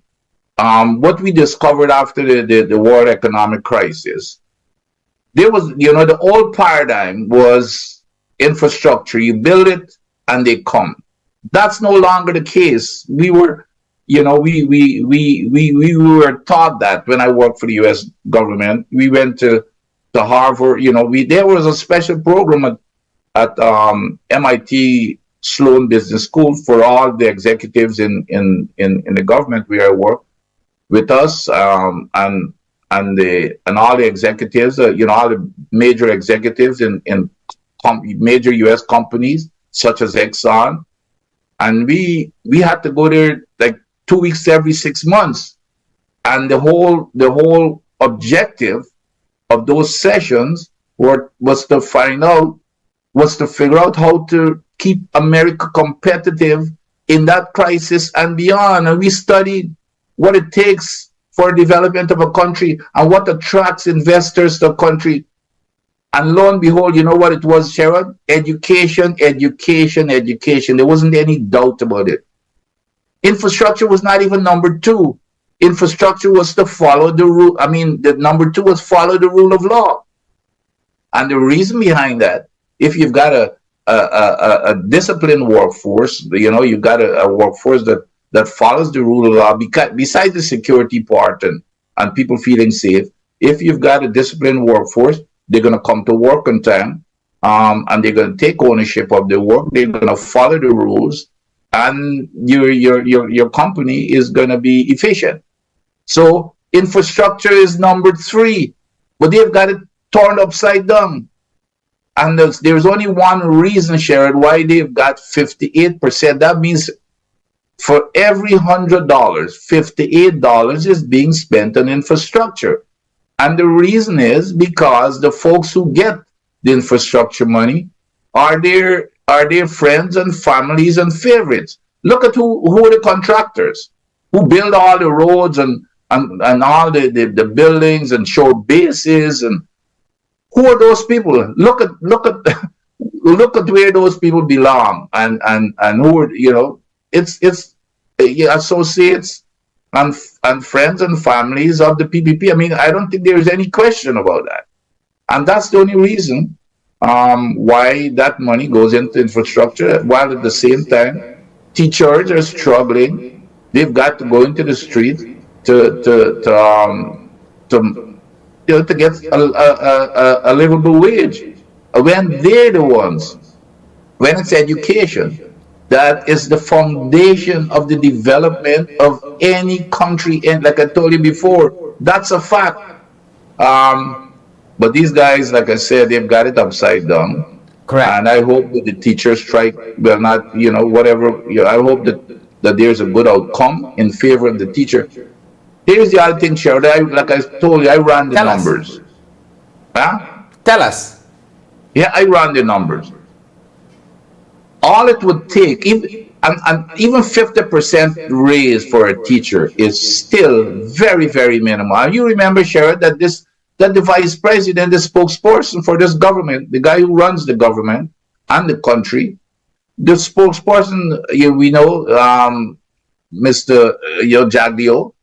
what we discovered after the world economic crisis, there was, the old paradigm was infrastructure. You build it and they come. That's no longer the case. We were, we were taught that when I worked for the U.S. government. We went to Harvard. There was a special program at MIT Sloan Business School for all the executives in the government where I worked with us, and all the executives, all the major executives in major U.S. companies such as Exxon, and we had to go there like 2 weeks every 6 months, and the whole objective of those sessions was to figure out how to keep America competitive in that crisis and beyond. And we studied what it takes for development of a country and what attracts investors to a country. And lo and behold, you know what it was, Sherrod? Education, education, education. There wasn't any doubt about it. Infrastructure was not even number two. Infrastructure was to follow the rule. I mean, the number two was follow the rule of law. And the reason behind that, if you've got a disciplined workforce, you've got a workforce that follows the rule of law, besides the security part and people feeling safe, if you've got a disciplined workforce, they're going to come to work on time, and they're going to take ownership of their work. They're going to follow the rules, and your company is going to be efficient. So infrastructure is number three, but they've got it turned upside down. And there's only one reason, Sharon, why they've got 58%. That means for every $100, $58 is being spent on infrastructure. And the reason is because the folks who get the infrastructure money are their friends and families and favorites. Look at who are the contractors who build all the roads and all the buildings and shore bases, and who are those people? Look at where those people belong, and who are, it's associates and friends and families of the PPP. I mean, I don't think there's any question about that, and that's the only reason why that money goes into infrastructure. While at the same time, teachers are struggling. They've got to go into the street to get a livable wage, when they're the ones, when it's education that is the foundation of the development of any country. And like I told you before, that's a fact. But these guys, like I said, they've got it upside down. Correct. And I hope that the teachers strike will not, whatever. I hope that there's a good outcome in favor of the teacher. Here's the other thing, Sherrod. Like I told you, I ran the numbers. Huh? Tell us. Yeah, I ran the numbers. All it would take, even 50% raise for a teacher is still very, very minimal. And you remember, Sherrod, that the vice president, the spokesperson for this government, the guy who runs the government and the country, the spokesperson, Mr. Jagdeo,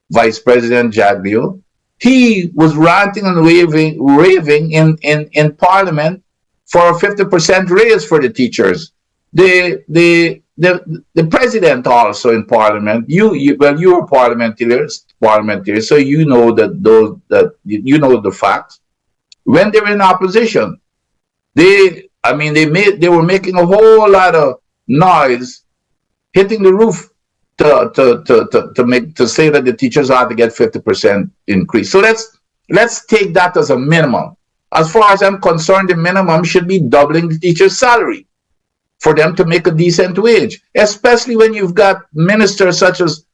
Vice President Jagdeo, he was ranting and raving in Parliament for a 50% raise for the teachers. The president also in Parliament. You are parliamentary, so you know the facts. When they were in opposition, they were making a whole lot of noise, hitting the roof to say that the teachers ought to get 50% increase. So let's take that as a minimum. As far as I'm concerned, the minimum should be doubling the teacher's salary for them to make a decent wage, especially when you've got ministers such as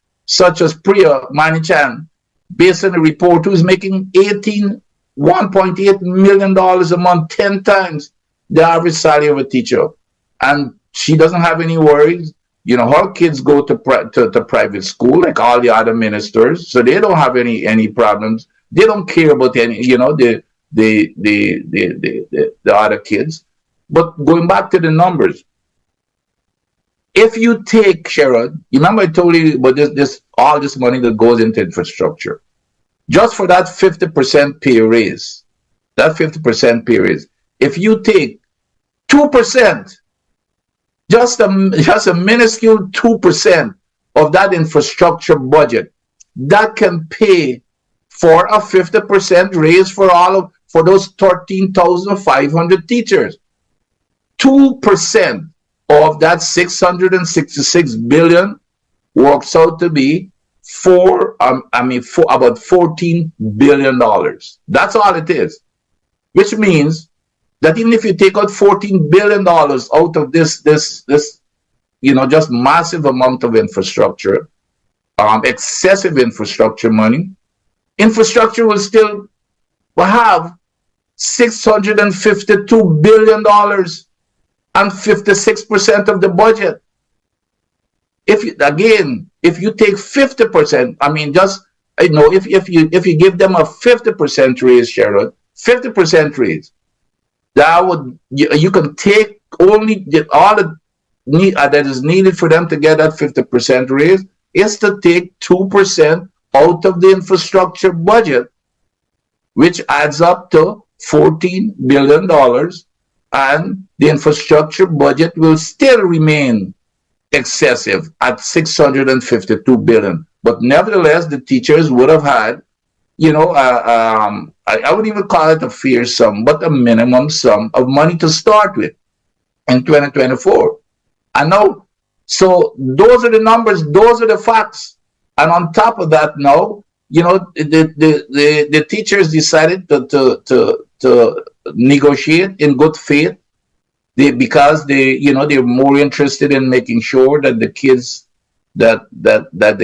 Priya Manichan, based on a report, who's making $1.8 million a month, 10 times the average salary of a teacher. And she doesn't have any worries. Her kids go to private school like all the other ministers, so they don't have any problems. They don't care about any, the other kids. But going back to the numbers, if you take, Sherrod, you remember I told you about all this money that goes into infrastructure, just for that 50% pay raise, if you take 2%, just a minuscule 2% of that infrastructure budget, that can pay for a 50% raise for those 13,500 teachers. 2% of that 666 billion works out to be for about $14 billion. That's all it is. Which means that even if you take out $14 billion out of this just massive amount of infrastructure, excessive infrastructure money, infrastructure will still have $652 billion and 56% of the budget. If you take 50%, if you give them a 50% raise, Sherrod, 50% raise, That would you can take only all that is needed for them to get that 50% raise is to take 2% out of the infrastructure budget, which adds up to $14 billion, and the infrastructure budget will still remain excessive at 652 billion. But nevertheless, the teachers would have had, I would even call it a fair sum, but a minimum sum of money to start with in 2024. And now, so those are the numbers, those are the facts. And on top of that, now, the teachers decided to negotiate in good faith. Because they're more interested in making sure that the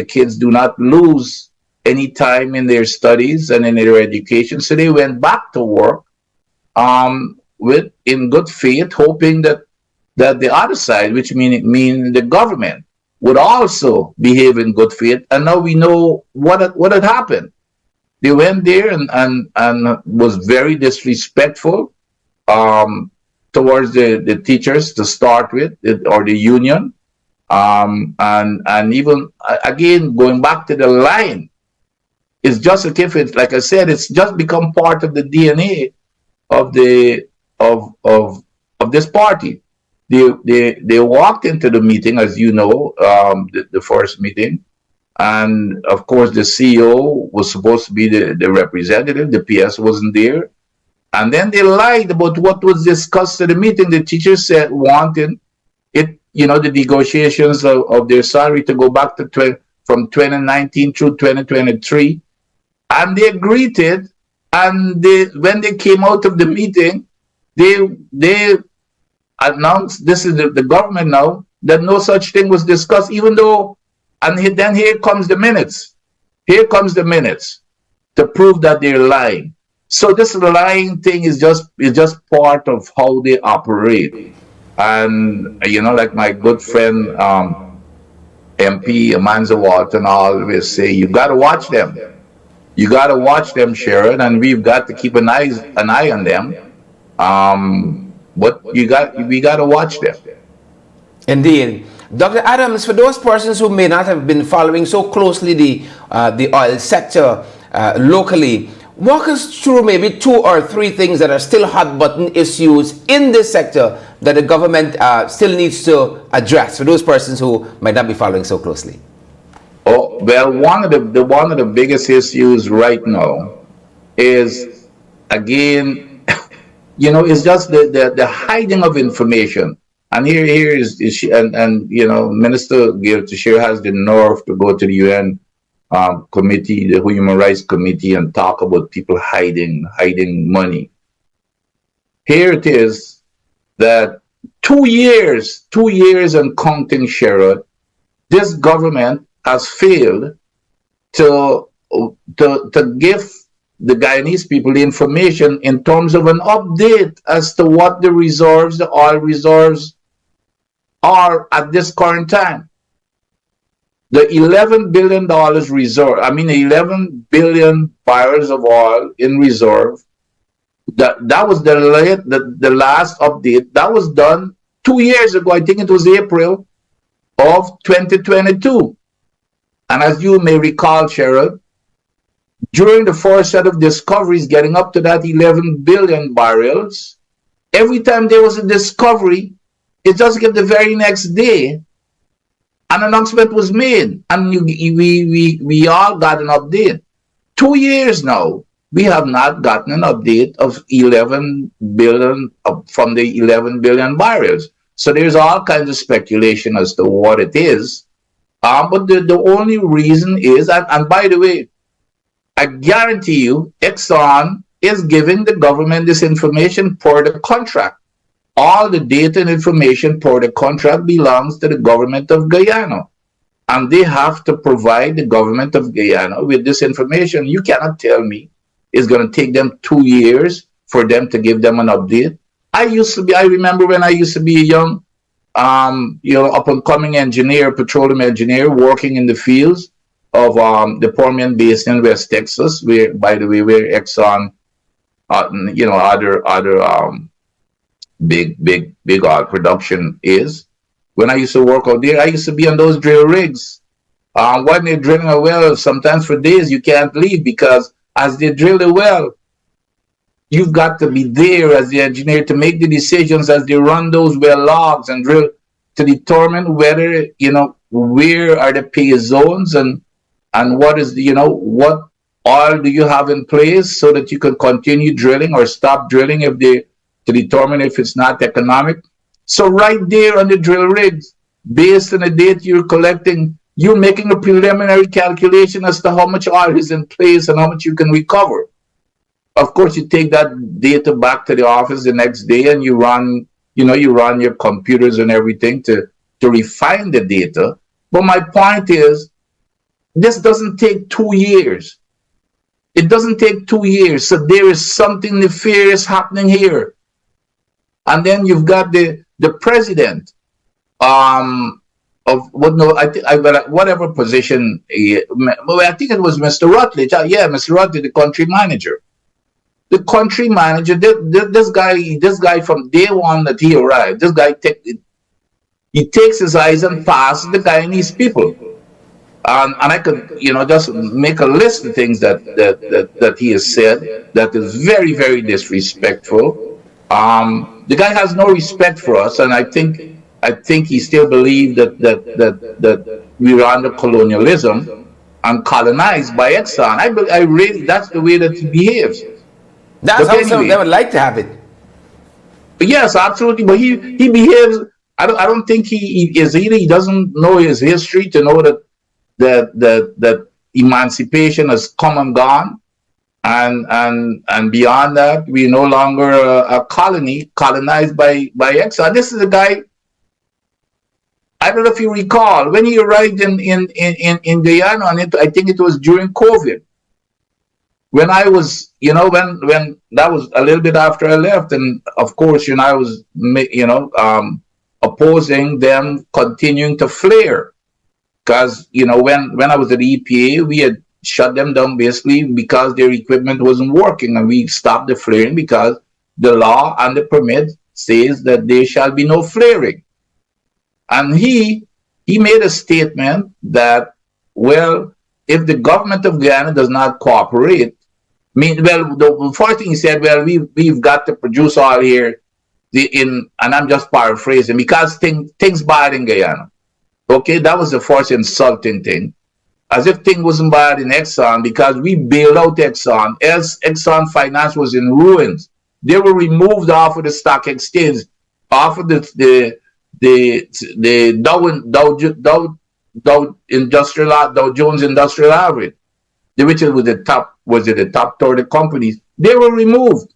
kids do not lose any time in their studies and in their education. So they went back to work in good faith, hoping that the other side, which mean the government, would also behave in good faith. And now we know what had happened. They went there and was very disrespectful towards the teachers to start with, or the union, and even again going back to the line, it's just like I said, it's just become part of the DNA of this party. They walked into the meeting, as you know, the first meeting, and of course the CEO was supposed to be the representative. The PS wasn't there. And then they lied about what was discussed at the meeting. The teachers said wanting it, the negotiations of their salary to go back to from 2019 through 2023. And they agreed to it. And when they came out of the meeting, they announced, this is the government now, that no such thing was discussed, even though, and then here comes the minutes. Here comes the minutes to prove that they're lying. So this lying thing is just part of how they operate. And like my good friend MP Amanza Walton always say, you got to watch them. You got to watch them, Sharon, and we've got to keep an eye on them. But we got to watch them. Indeed. Dr. Adams, for those persons who may not have been following so closely the oil sector locally, walk us through maybe 2 or 3 things that are still hot button issues in this sector that the government still needs to address for those persons who might not be following so closely. Oh, well, one of the biggest issues right now is, again, it's just the hiding of information. And here is she, and Minister Gail Teixeira has the nerve to go to the UN committee, the Human Rights Committee, and talk about people hiding money. Here it is that 2 years and counting, Sherrod, this government has failed to give the Guyanese people the information in terms of an update as to what the oil reserves are at this current time. The $11 billion reserve, 11 billion barrels of oil in reserve, that was the last update. That was done 2 years ago. I think it was April of 2022. And as you may recall, Cheryl, during the first set of discoveries getting up to that 11 billion barrels, every time there was a discovery, it just get the very next day, an announcement was made, and we all got an update. 2 years now, we have not gotten an update of 11 billion from the 11 billion barrels. So there's all kinds of speculation as to what it is. But the only reason is, and by the way, I guarantee you, Exxon is giving the government this information per the contract. All the data and information per the contract belongs to the government of Guyana. And they have to provide the government of Guyana with this information. You cannot tell me it's going to take them 2 years for them to give them an update. I remember when I used to be a young, up-and-coming engineer, petroleum engineer, working in the fields of the Permian Basin in West Texas, where, by the way, where Exxon, other big oil production is. When I used to work out there, I used to be on those drill rigs. When they're drilling a well, sometimes for days you can't leave, because as they drill the well, you've got to be there as the engineer to make the decisions as they run those well logs and drill to determine whether, where are the pay zones, and what is the, what oil do you have in place so that you can continue drilling or stop drilling to determine if it's not economic. So right there on the drill rigs, based on the data you're collecting, you're making a preliminary calculation as to how much oil is in place and how much you can recover. Of course, you take that data back to the office the next day and you run your computers and everything to refine the data. But my point is, this doesn't take 2 years. It doesn't take 2 years. So there is something nefarious happening here. And then you've got the president of whatever position. I think it was Mr. Rutledge. Mr. Rutledge, the country manager. The country manager, this guy from day one that he arrived, this guy he takes his eyes and passes the guy and his people. And I could, just make a list of things that he has said that is very, very disrespectful. The guy has no respect for us, and I think he still believes that we were under colonialism and colonized by Exxon. I really, that's the way that he behaves. That's how some they would like to have it. Yes, absolutely. But he behaves. I don't think he is either. He doesn't know his history to know that emancipation has come and gone, and beyond that, we're no longer a colony colonized by Exxon. This is a guy. I don't know if you recall when he arrived in Guyana. I think it was during COVID. When I was, when that was a little bit after I left, and of course, I was, opposing them continuing to flare, because when I was at the EPA, we had shut them down basically because their equipment wasn't working, and we stopped the flaring because the law and the permit says that there shall be no flaring. And he made a statement that, well, if the government of Guyana does not cooperate, the first thing he said, well, we've got to produce oil here, and I'm just paraphrasing, because things bad in Guyana. Okay, that was the first insulting thing, as if things wasn't bad in Exxon, because we bailed out Exxon. Else Exxon finance was in ruins. They were removed off of the stock exchange, off of the Dow Jones Industrial Average, which was the top 30 companies. They were removed,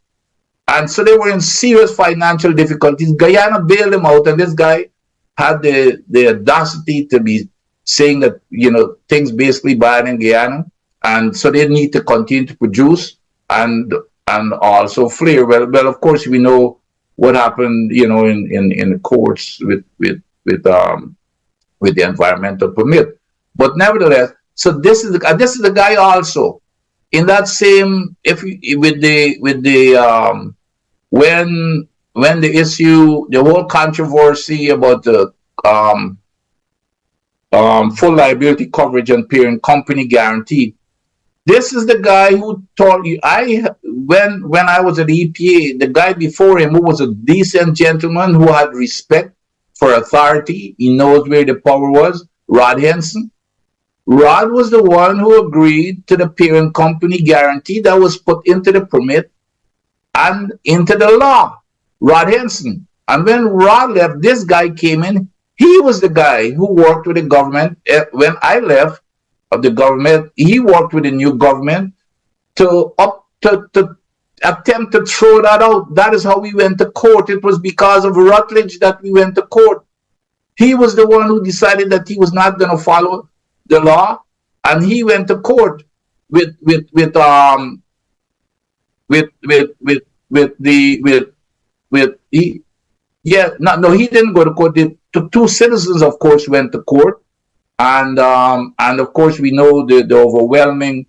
and so they were in serious financial difficulties. Guyana bailed them out, and this guy had the audacity to be saying that things basically bad in Guyana, and so they need to continue to produce and also flare. Well, of course we know what happened, in the courts with the environmental permit. But nevertheless, so this is the guy also in that same, when the issue, the whole controversy about the full liability coverage and parent company guarantee. This is the guy who told you, when I was at the EPA, the guy before him, who was a decent gentleman who had respect for authority, he knows where the power was, Rod Henson. Rod was the one who agreed to the parent company guarantee that was put into the permit and into the law, Rod Henson. And when Rod left, this guy came in. He was the guy who worked with the government. When I left of the government, he worked with the new government to attempt to throw that out. That is how we went to court. It was because of Rutledge that we went to court. He was the one who decided that he was not going to follow the law, and he went to court he didn't go to court. The two citizens, of course, went to court, and of course we know the overwhelming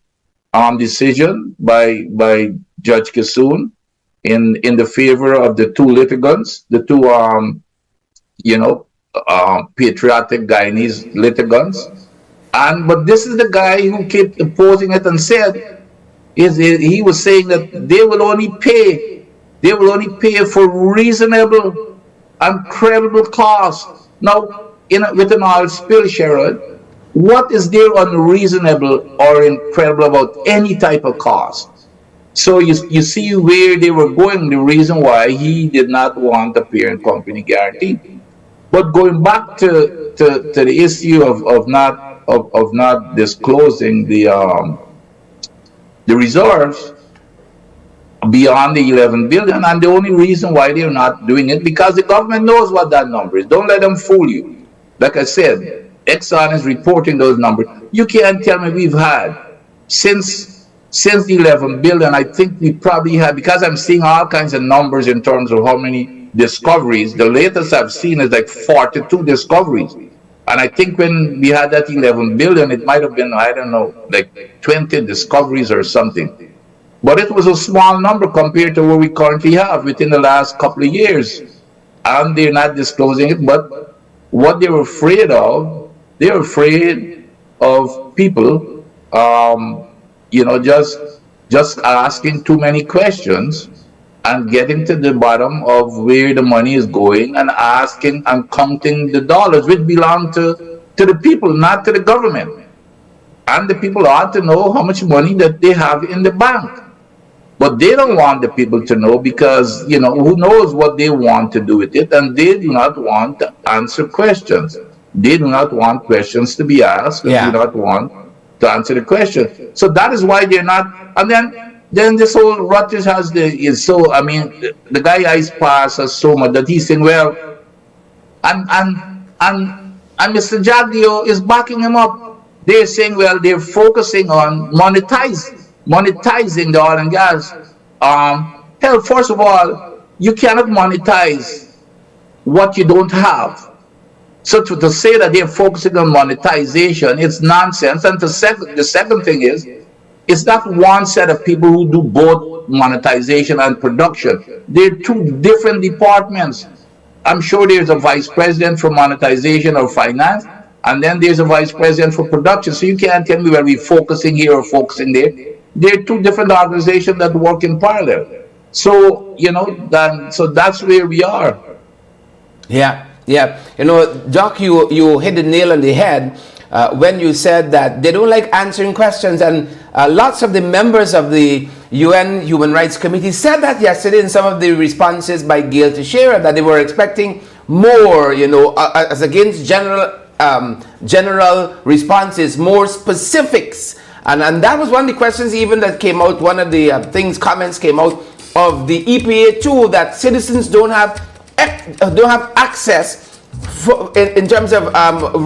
decision by Judge Kissoon, in the favor of the two litigants, the two patriotic Guyanese litigants. But this is the guy who kept opposing it and said he was saying that they will only pay for reasonable and credible costs. Now, with an oil spill, Sherrod, what is there unreasonable or incredible about any type of cost? So you see where they were going, the reason why he did not want the parent company guarantee. But going back to the issue of not disclosing the reserves beyond the 11 billion, and the only reason why they're not doing it because the government knows what that number is. Don't let them fool you. Like I said, Exxon is reporting those numbers. You can't tell me we've had since the 11 billion. I think we probably had, because I'm seeing all kinds of numbers in terms of how many discoveries. The latest I've seen is like 42 discoveries. And I think when we had that 11 billion, it might have been, I don't know, like 20 discoveries or something. But it was a small number compared to what we currently have within the last couple of years. And they're not disclosing it. But what they were afraid of, people, just asking too many questions and getting to the bottom of where the money is going and asking and counting the dollars which belong to the people, not to the government. And the people ought to know how much money that they have in the bank. But they don't want the people to know because, who knows what they want to do with it, and they do not want to answer questions. They do not want questions to be asked, and do not want to answer the question. So that is why they're not, and then this whole Rogers the guy Ice Pass has so much that he's saying, well, and Mr. Jagdio is backing him up. They're saying, well, they're focusing on monetizing the oil and gas. Hell, first of all, you cannot monetize what you don't have. So to say that they're focusing on monetization, it's nonsense. And the second thing is, it's not one set of people who do both monetization and production. They're two different departments. I'm sure there's a vice president for monetization or finance, and then there's a vice president for production. So you can't tell me where we're focusing here or focusing there. They're two different organizations that work in parallel. So, so that's where we are. Yeah. Doc, you hit the nail on the head when you said that they don't like answering questions. And lots of the members of the UN Human Rights Committee said that yesterday in some of the responses by Gail Teixeira, that they were expecting more, as against general responses, more specifics. And that was one of the questions even that came out, one of the comments came out of the EPA too, that citizens don't have access in terms of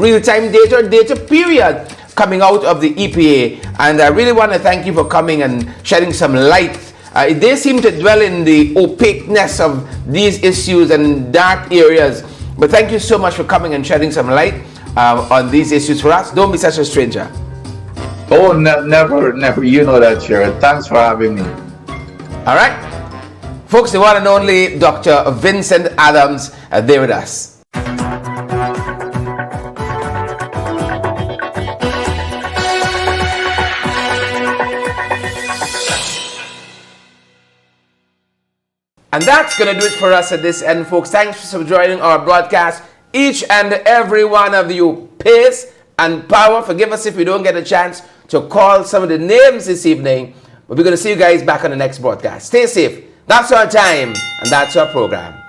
real-time data period coming out of the EPA. And I really want to thank you for coming and shedding some light. They seem to dwell in the opaqueness of these issues and dark areas. But thank you so much for coming and shedding some light on these issues for us. Don't be such a stranger. Oh, never. You know that, Sharon. Thanks for having me. All right. Folks, the one and only Dr. Vincent Adams there with us. And that's going to do it for us at this end, folks. Thanks for joining our broadcast. Each and every one of you, pace and power. Forgive us if we don't get a chance to call some of the names this evening. But we're going to see you guys back on the next broadcast. Stay safe. That's our time, and that's our program.